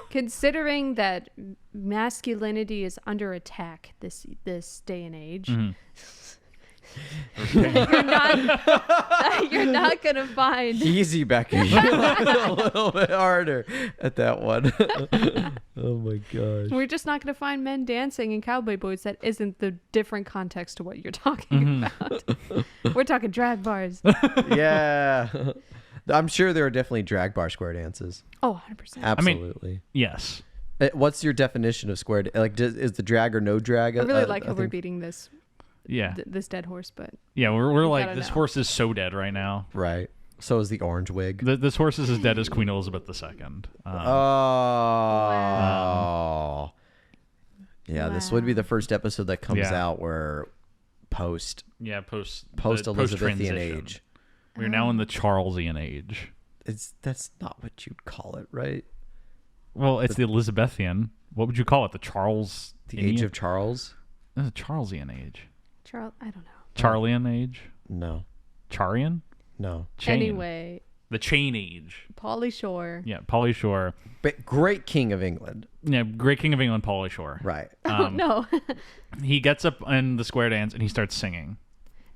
C: Considering that masculinity is under attack this day and age, you're not gonna find
B: Easy, Becky. A little bit harder at that one. Oh my gosh.
C: we're just not gonna find men dancing in cowboy boots that isn't the different context to what you're talking about. We're talking drag bars.
B: Yeah. I'm sure there are definitely drag bar square dances.
C: Oh, 100%.
B: Absolutely.
A: Yes.
B: What's your definition of square? Like, is the drag or no drag?
C: I really like how we're beating this
A: Yeah.
C: this dead horse, but
A: Yeah, we're like,
C: gotta
A: this
C: know.
A: horse is so dead right now.
B: Right. So is the orange wig.
A: This horse is as dead as Queen Elizabeth II.
B: Oh. Yeah, this would be the first episode that comes
A: Yeah.
B: out where post
A: Yeah, post
B: Elizabethan
A: transition.
B: age.
A: We're now in the Charlesian age.
B: That's not what you'd call it, right?
A: Well, it's the Elizabethan. What would you call it? The Charles?
B: The age of Charles?
A: The Charlesian age.
C: Charles, I don't know.
A: Charlian age?
B: No.
A: Charian?
B: No.
A: Chain.
C: Anyway,
A: The chain age.
C: Pauly Shore.
A: Yeah, Pauly Shore.
B: But great king of England.
A: Yeah, great king of England, Pauly Shore.
B: Right.
C: Oh no.
A: He gets up in the square dance and he starts singing.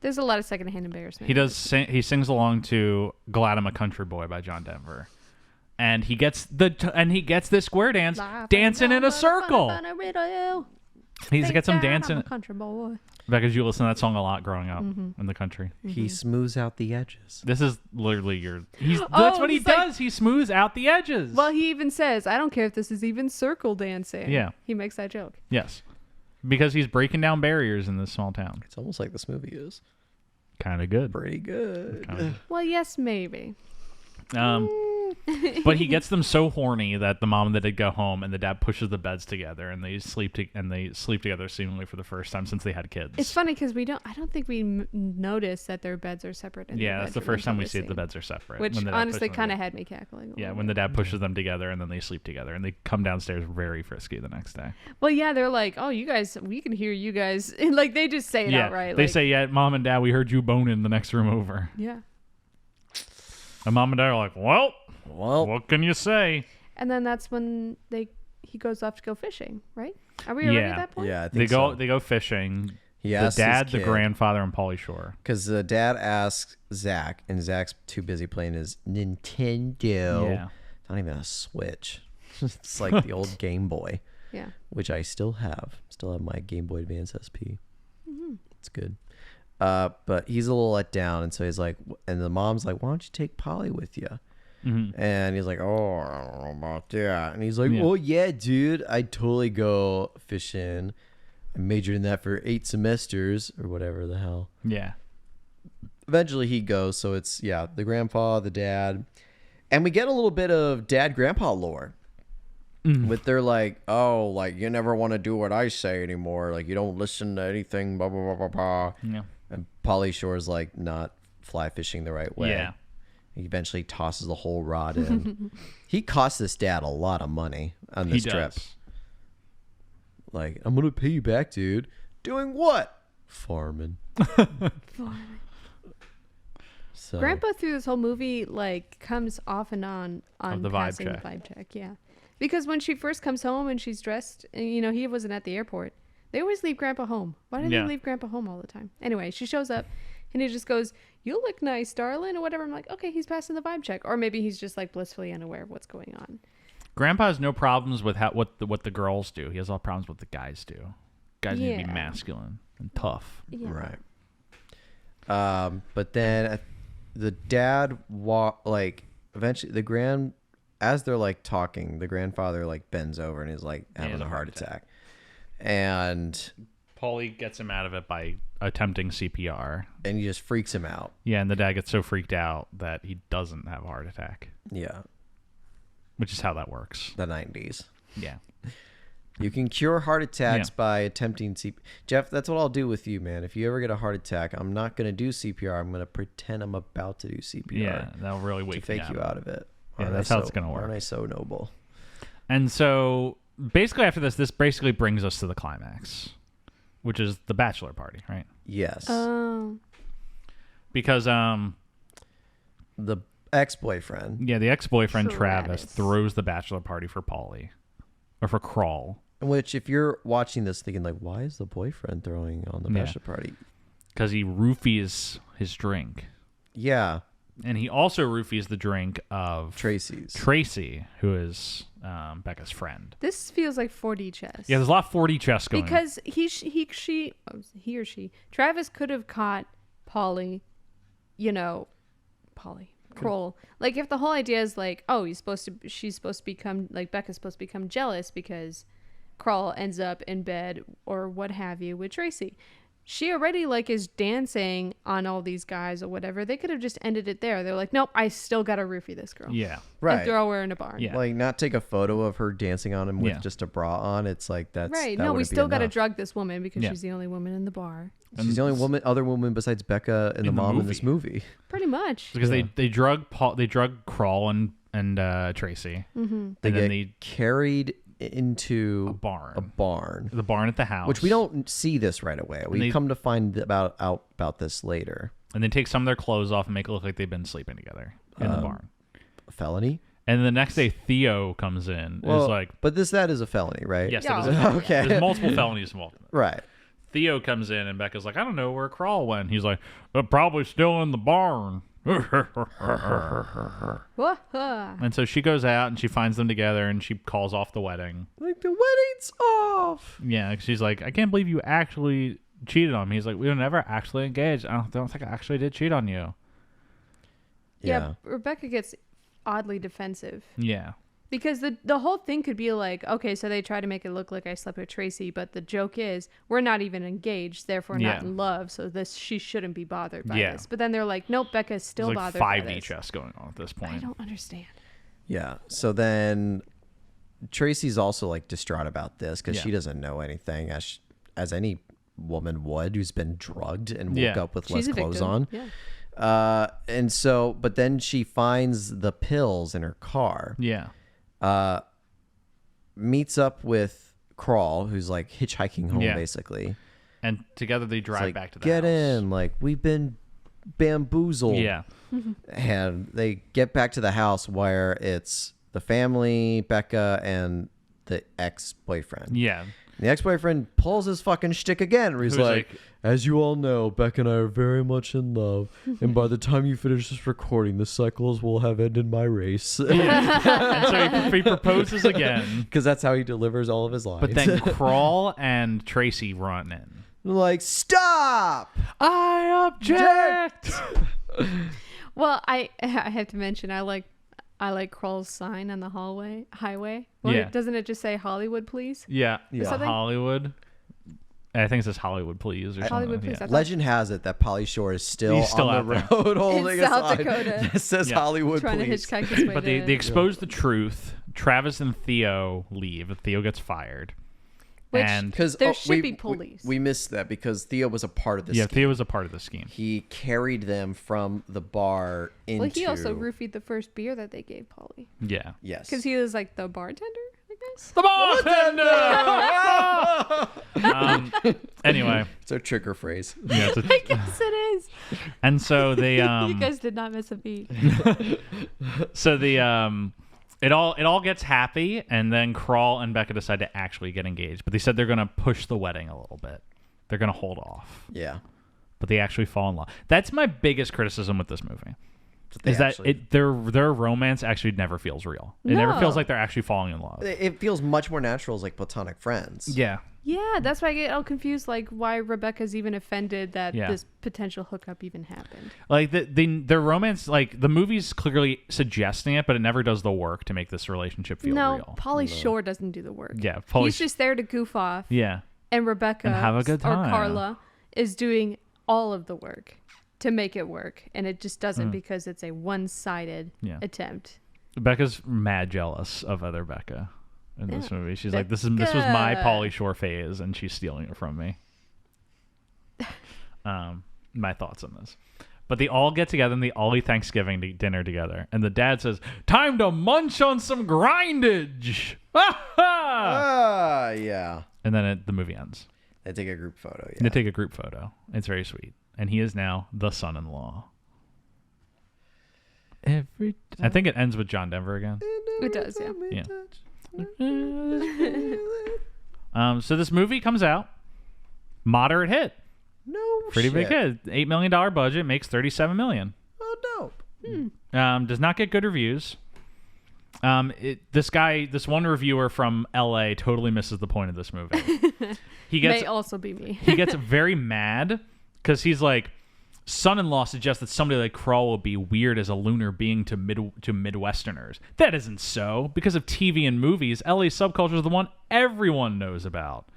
C: There's a lot of secondhand embarrassment.
A: He does. He sings along to "Glad I'm a Country Boy" by John Denver, and he gets this square dance dancing in a circle. He gets him dancing.
C: Country boy.
A: Because you listen to that song a lot growing up in the country.
B: He smooths out the edges.
A: This is literally that's what he
C: he's like-
A: does. He smooths out the edges.
C: Well, he even says, "I don't care if this is even circle dancing."
A: Yeah.
C: He makes that joke.
A: Yes, because he's breaking down barriers in this small town.
B: It's almost like this movie is.
A: Kind of good.
B: Pretty good.
A: Kinda.
C: Well, yes, maybe.
A: But he gets them so horny that the mom and the dad go home, and the dad pushes the beds together, and they sleep together seemingly for the first time since they had kids.
C: It's funny because I don't think we notice that their beds are separate. In their
A: Yeah, that's the
C: bedroom
A: first time we
C: until
A: see
C: this
A: the
C: scene.
A: beds are separate.
C: Which
A: when the dad
C: honestly
A: pushes them
C: kind of
A: together.
C: had me cackling.
A: Yeah, when the dad pushes them together, and then they sleep together, and they come downstairs very frisky the next day.
C: Well, yeah, they're like, "Oh, you guys, we can hear you guys." And like they just say it
A: Yeah,
C: outright.
A: they
C: like,
A: say, "Yeah, mom and dad, we heard you boning in the next room over."
C: "Yeah."
A: And mom and dad are like, "Well,
B: Well,
A: what can you say?"
C: And then that's when he goes off to go fishing, right? Are we already
A: Yeah.
C: at that point?
B: yeah, I
A: They
B: think
A: go
B: so.
A: fishing.
B: He
A: The
B: asks
A: dad,
B: his
A: the
B: kid,
A: grandfather, and Pauly Shore.
B: because the dad asks Zach, and Zach's too busy playing his Nintendo.
A: Yeah.
B: Not even a Switch. It's like the old Game Boy,
C: Yeah.
B: which I still have. Still have my Game Boy Advance SP.
C: Mm-hmm.
B: It's good. But he's a little let down, and so he's like, and the mom's like, "Why don't you take Polly with you?" And he's like, "Oh, I don't know about that." And he's like,
A: Yeah.
B: "Oh yeah, dude, I'd totally go fishing. I majored in that for 8 semesters or whatever the hell."
A: Yeah.
B: Eventually he goes, so it's the grandpa, the dad, and we get a little bit of dad grandpa lore. With their like, "Oh, like you never want to do what I say anymore. Like you don't listen to anything, blah blah blah blah blah."
A: Yeah.
B: And Pauly Shore's like not fly fishing the right way.
A: Yeah.
B: He eventually tosses the whole rod in. He cost this dad a lot of money on this
A: He
B: trip.
A: does.
B: Like, "I'm gonna pay you back, dude." Doing what? Farming. So
C: Grandpa through this whole movie like comes off and on
A: the vibe
C: passing
A: check.
C: the vibe check. Yeah, because when she first comes home and she's dressed, and he wasn't at the airport. They always leave Grandpa home. Why do
A: Yeah.
C: they leave Grandpa home all the time? Anyway, she shows up, and he just goes, "You look nice, darling," or whatever. I'm like, okay, he's passing the vibe check, or maybe he's just like blissfully unaware of what's going on.
A: Grandpa has no problems with what the girls do. He has all problems with what the guys do. Guys need to be masculine and tough.
C: Yeah.
B: Right. But then the dad eventually as they're like talking, the grandfather like bends over and is like having a heart attack. And
A: Pauly gets him out of it by attempting CPR.
B: And he just freaks him out.
A: Yeah, and the dad gets so freaked out that he doesn't have a heart attack.
B: Yeah.
A: Which is how that works.
B: The 90s.
A: Yeah.
B: You can cure heart attacks by attempting CPR. Jeff, that's what I'll do with you, man. If you ever get a heart attack, I'm not going to do CPR. I'm going to pretend I'm about to do CPR.
A: Yeah, that'll really wake
B: to fake you out of it.
A: Yeah, that's how it's going to work.
B: Aren't I so noble?
A: And so basically after this basically brings us to the climax, which is the bachelor party, right?
B: Yes.
C: Oh.
A: Because
B: the ex-boyfriend.
A: Yeah, the ex-boyfriend Travis throws the bachelor party for Pauly. Or for Crawl.
B: Which, if you're watching this thinking, like, why is the boyfriend throwing on the bachelor party?
A: Because he roofies his drink.
B: Yeah.
A: And he also roofies the drink of Tracy, who is Becca's friend.
C: This feels like 4D chess.
A: Yeah, there's a lot of 4D chess going on.
C: Because he or she, Travis could have caught Pauly, Kroll. Like, if the whole idea is like, oh, she's supposed to become, like, Becca's supposed to become jealous because Kroll ends up in bed or what have you with Tracy. She already, like, is dancing on all these guys or whatever. They could have just ended it there. They're like, nope, I still got to roofie this girl.
A: Yeah.
B: Right.
C: And throw her in a barn.
A: Yeah.
B: Like, not take a photo of her dancing on him with just a bra on. It's like, that's
C: right.
B: That
C: no, we still got to
B: enough.
C: drug this woman because she's the only woman in the bar.
B: She's the only other woman besides Becca and the mom in this movie.
C: Pretty much.
A: Because they drug Crawl and Tracy.
C: Mm-hmm.
B: They get carried into
A: a barn.
B: The
A: barn at the house.
B: Which we don't see this right away. We come to find out about this later.
A: And they take some of their clothes off and make it look like they've been sleeping together in the barn.
B: A felony?
A: And the next day, Theo comes in.
B: Well,
A: is like,
B: but that is a felony, right?
A: Yes,
C: Yeah.
A: it is. A felony.
B: Okay.
A: There's multiple felonies involved in it.
B: Right.
A: Theo comes in and Becca's like, I don't know where Crawl went. He's like, probably still in the barn. And so she goes out and she finds them together and she calls off the wedding.
B: Like, the wedding's off.
A: Yeah, she's like, I can't believe you actually cheated on me. He's like, we were never actually engaged. I don't think I actually did cheat on you.
C: Yeah. Rebecca gets oddly defensive.
A: Yeah.
C: Because the whole thing could be like, okay, so they try to make it look like I slept with Tracy, but the joke is we're not even engaged, therefore not in love, so she shouldn't be bothered by this. But then they're like, nope, Becca's still
A: There's
C: bothered
A: like
C: by
A: 5D
C: this.
A: chess going on at this point.
C: I don't understand.
B: Yeah. So then Tracy's also like distraught about this because she doesn't know anything, as any woman would who's been drugged and woke up with less clothes on.
C: Yeah.
B: And so, but then she finds the pills in her car.
A: Yeah.
B: Meets up with Crawl, who's like hitchhiking home basically.
A: And together they drive
B: like,
A: back to the
B: get
A: house.
B: in, like, we've been bamboozled.
A: Yeah.
B: And they get back to the house where it's the family, Becca, and the ex-boyfriend.
A: Yeah.
B: And the ex-boyfriend pulls his fucking shtick again, where he's
A: Who's
B: like, as you all know, Becca and I are very much in love, and by the time you finish this recording, the cycles will have ended my race.
A: And so he proposes again.
B: Because that's how he delivers all of his lines.
A: But then Crawl and Tracy run in.
B: Like, stop!
A: I object!
C: Well, I have to mention, I like Kroll's sign on the highway. Well, doesn't it just say Hollywood, please?
A: Yeah.
C: Something?
A: Hollywood. I think it says Hollywood, please, or
C: Hollywood,
A: something.
C: please.
A: Yeah.
B: Legend has it that Pauly Shore is still on
A: out
B: the
A: there.
B: road holding
C: In
B: a
C: South
B: sign
C: Dakota.
B: that says Hollywood,
C: Trying
B: please.
C: to hitchhike his way
A: But
C: to...
A: they expose the truth. Travis and Theo leave. Theo gets fired.
C: Which,
A: and
B: Because
C: there should be police.
B: We missed that because Theo was a part of this.
A: yeah,
B: scheme.
A: Theo was a part of the scheme.
B: He carried them from the bar into.
C: Well, he also roofied the first beer that they gave Pauly.
A: Yeah.
B: Yes.
C: Because he was like the bartender, I guess.
A: The bartender! Anyway.
B: It's a trigger phrase.
A: Yeah,
C: I guess it is.
A: and so they
C: You guys did not miss a beat.
A: so the it all gets happy, and then Crawl and Becca decide to actually get engaged. But they said they're gonna push the wedding a little bit. They're gonna hold off.
B: Yeah.
A: But they actually fall in love. That's my biggest criticism with this movie. is that their romance actually never feels real. It never feels like they're actually falling in love.
B: It feels much more natural as like platonic friends.
A: Yeah.
C: Yeah, that's why I get all confused, like why Rebecca's even offended that this potential hookup even happened.
A: Like their romance, like the movie's clearly suggesting it, but it never does the work to make this relationship feel real.
C: Pauly Shore doesn't do the work.
A: Yeah,
C: he's just there to goof off.
A: Yeah,
C: and Rebecca
A: and have a good time.
C: Or Carla is doing all of the work to make it work, and it just doesn't because it's a one-sided attempt.
A: Becca's mad jealous of other Becca. In this movie, she's like, this was my Pauly Shore phase, and she's stealing it from me. My thoughts on this. But they all get together and they all eat Thanksgiving dinner together. And the dad says, time to munch on some grindage.
B: Yeah.
A: And then the movie ends.
B: They take a group photo. Yeah.
A: They take a group photo. It's very sweet. And he is now the son-in-law. I think it ends with John Denver again.
C: It does, yeah.
A: So this movie comes out, moderate hit, pretty big hit, $8 million budget, makes $37 million.
B: Oh, dope.
A: Does not get good reviews. This one reviewer from LA totally misses the point of this movie.
C: May also be me.
A: He gets very mad because he's like, son-in-law suggests that somebody like Kroll will be weird as a lunar being to Midwesterners. That isn't so. Because of TV and movies, LA subculture is the one everyone knows about.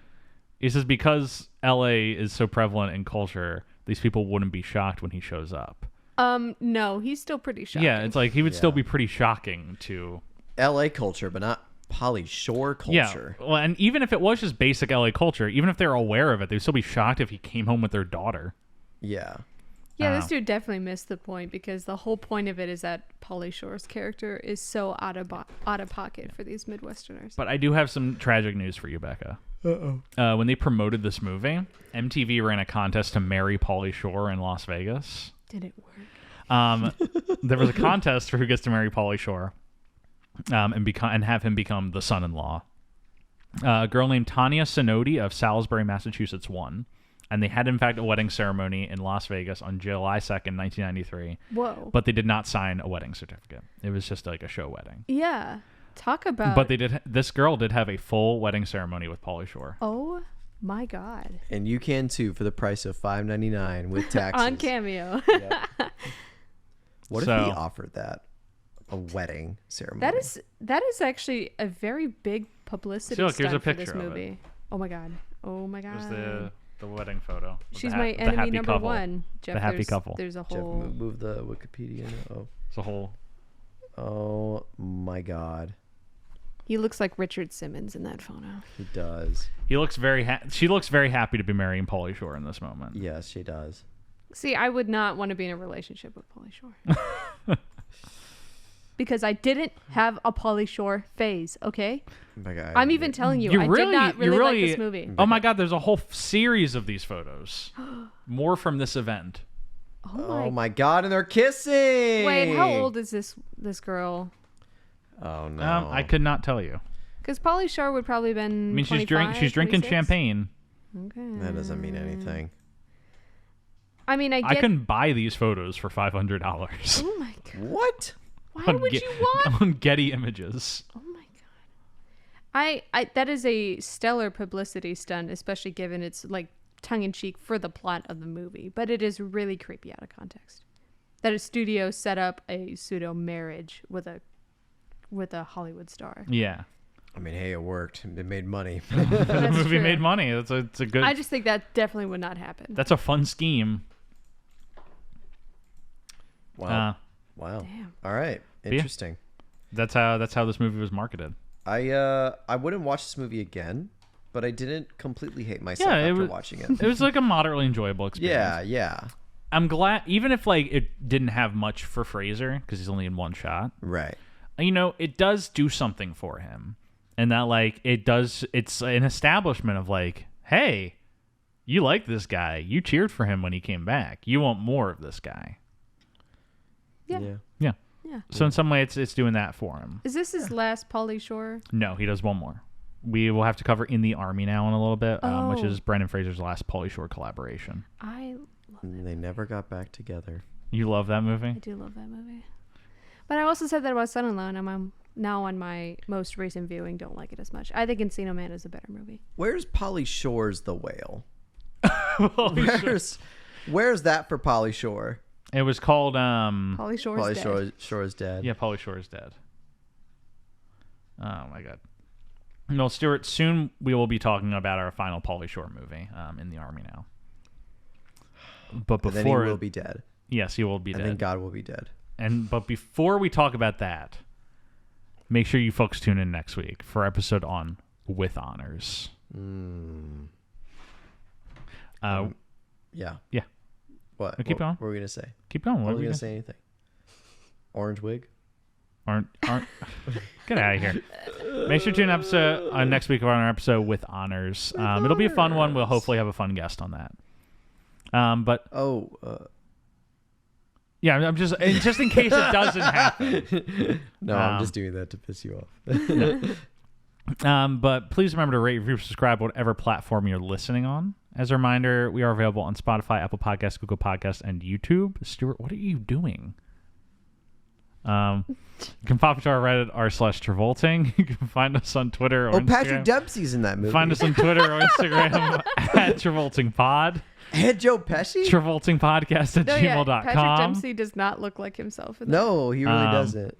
A: He says because LA is so prevalent in culture, these people wouldn't be shocked when he shows up.
C: No, he's still pretty shocking.
A: Yeah, it's like he would still be pretty shocking to
B: LA culture, but not Pauly Shore culture.
A: Yeah, well, and even if it was just basic LA culture, even if they're aware of it, they'd still be shocked if he came home with their daughter.
B: Yeah.
C: Yeah, this dude definitely missed the point because the whole point of it is that Pauly Shore's character is so out of pocket for these Midwesterners.
A: But I do have some tragic news for you, Becca. When they promoted this movie, MTV ran a contest to marry Pauly Shore in Las Vegas.
C: Did it work?
A: There was a contest for who gets to marry Pauly Shore, and have him become the son-in-law. A girl named Tanya Sinodi of Salisbury, Massachusetts won. And they had, in fact, a wedding ceremony in Las Vegas on July 2nd, 1993.
C: Whoa.
A: But they did not sign a wedding certificate. It was just like a show wedding.
C: Yeah. Talk about...
A: But this girl did have a full wedding ceremony with Pauly Shore.
C: Oh, my God.
B: And you can, too, for the price of $5.99 with taxes.
C: On Cameo.
B: Yep. What if he offered that? A wedding ceremony.
C: That is actually a very big publicity
A: See, look, here's a
C: stunt for
A: picture
C: this movie. Oh, my God. Oh, my God.
A: There's the wedding photo.
C: She's my enemy number one. Jeff,
A: the happy couple.
C: There's a
B: Jeff,
C: whole...
B: move the Wikipedia.
A: It's a whole...
B: Oh, my God.
C: He looks like Richard Simmons in that photo.
B: He does.
A: He looks she looks very happy to be marrying Pauly Shore in this moment.
B: Yes, she does.
C: See, I would not want to be in a relationship with Pauly Shore. Because I didn't have a Pauly Shore phase, okay?
B: My God,
C: I'm even telling you, I did not really like this movie.
A: Oh my God, there's a whole series of these photos. More from this event.
B: Oh my God, and they're kissing.
C: Wait, how old is this girl?
B: Oh no.
A: I could not tell you.
C: Because Pauly Shore would probably been.
A: I mean, she's drinking
C: 26?
A: champagne.
C: Okay.
B: That doesn't mean anything.
C: I mean, I
A: couldn't buy these photos for $500.
C: Oh my God.
B: What?
C: Why would you want?
A: On Getty Images.
C: Oh my God. I that is a stellar publicity stunt, especially given it's like tongue-in-cheek for the plot of the movie. But it is really creepy out of context. That a studio set up a pseudo marriage with a Hollywood star.
A: Yeah.
B: I mean, hey, it worked. It made money.
A: The movie made money. It's a good.
C: I just think that definitely would not happen.
A: That's a fun scheme.
B: Wow. Wow.
C: Damn.
B: All right. Interesting.
A: Yeah. That's how this movie was marketed.
B: I wouldn't watch this movie again, but I didn't completely hate myself after watching it.
A: It was like a moderately enjoyable experience.
B: Yeah.
A: I'm glad, even if like it didn't have much for Fraser because he's only in one shot.
B: Right.
A: You know, it does do something for him, and that like it's an establishment of like, hey, you like this guy. You cheered for him when he came back. You want more of this guy.
C: Yeah.
A: So in some way, it's doing that for him.
C: Is this his last Pauly Shore?
A: No, he does one more. We will have to cover In the Army now in a little bit, which is Brendan Fraser's last Pauly Shore collaboration.
C: I love it.
B: They never got back together.
A: You love that movie?
C: I do love that movie. But I also said that about Son-in-Law, and I'm now on my most recent viewing, don't like it as much. I think Encino Man is a better movie.
B: Where's Pauly Shore's The Whale?
A: Pauly
B: Where's that for Pauly Shore?
A: It was called
C: Pauly Shore's dead.
B: Shore is dead.
A: Yeah, Pauly Shore is dead. Oh my god. No, Stuart, soon we will be talking about our final Pauly Shore movie in the Army now. But before
B: And then he will be dead.
A: Yes, he will be dead.
B: And then God will be dead.
A: But before we talk about that, make sure you folks tune in next week for our episode on With Honors.
B: Yeah.
A: Yeah.
B: What?
A: Keep going.
B: What were we going to say?
A: Keep going.
B: What
A: What
B: were we
A: are
B: going to say anything? Orange wig?
A: Aren't get out of here. Make sure to tune in next week on our episode With Honors. It'll be a fun one. We'll hopefully have a fun guest on that. Yeah, I'm just in case it doesn't happen.
B: No, I'm just doing that to piss you off.
A: But please remember to rate, review, subscribe, whatever platform you're listening on. As a reminder, we are available on Spotify, Apple Podcasts, Google Podcasts, and YouTube. Stuart, what are you doing? You can pop into our Reddit r/Travolting. You can find us on Twitter or Instagram.
B: Patrick Dempsey's in that movie.
A: Find us on Twitter or Instagram at TravoltingPod.
B: And Joe Pesci?
A: TravoltingPodcast@gmail.com.
C: Patrick Dempsey does not look like himself.
B: No, he really doesn't.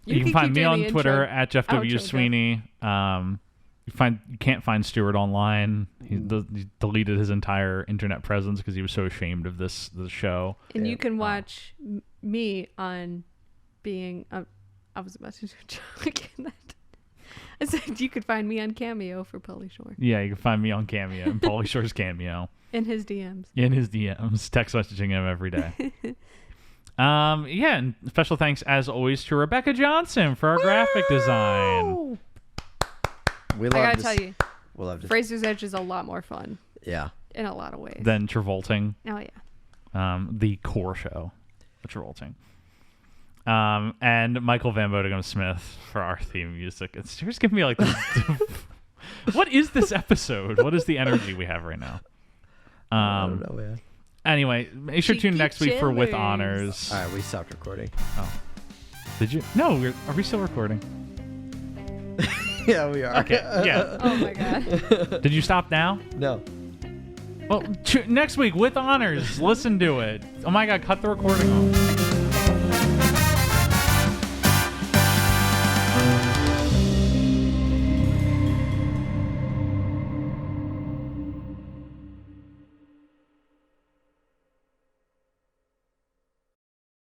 A: You can find
C: keep
A: me
C: doing
A: on
C: the
A: Twitter
C: intro.
A: at Jeff W.
C: Outro,
A: Sweeney. You can't find Stuart online. He deleted his entire internet presence because he was so ashamed of this show.
C: And you can watch me on being. I was about to do a joke again. I said you could find me on Cameo for Pauly Shore.
A: Yeah, you can find me on Cameo and Pauly Shore's Cameo.
C: In his DMs.
A: In his DMs, text messaging him every day. And special thanks as always to Rebecca Johnson for our graphic design.
B: We
C: I
B: love
C: gotta
B: this.
C: tell you,
B: We love this.
C: Fraser's Edge is a lot more fun
B: Yeah.
C: in a lot of ways.
A: Then Travolting.
C: Oh yeah.
A: The core show, the Travolting. And Michael Van Bodegum Smith for our theme music. It's just giving me like this. What is this episode? What is the energy we have right now?
B: I don't know, man.
A: Anyway, make sure to tune
C: Cheeky
A: next week for With
C: chillers.
A: Honors.
B: All right, we stopped recording.
A: Oh, did you? No, are we still recording?
B: Yeah, we are.
A: Okay, yeah.
C: Oh my god.
A: Did you stop now?
B: No.
A: Well, next week With Honors. Listen to it. Oh my God, cut the recording off.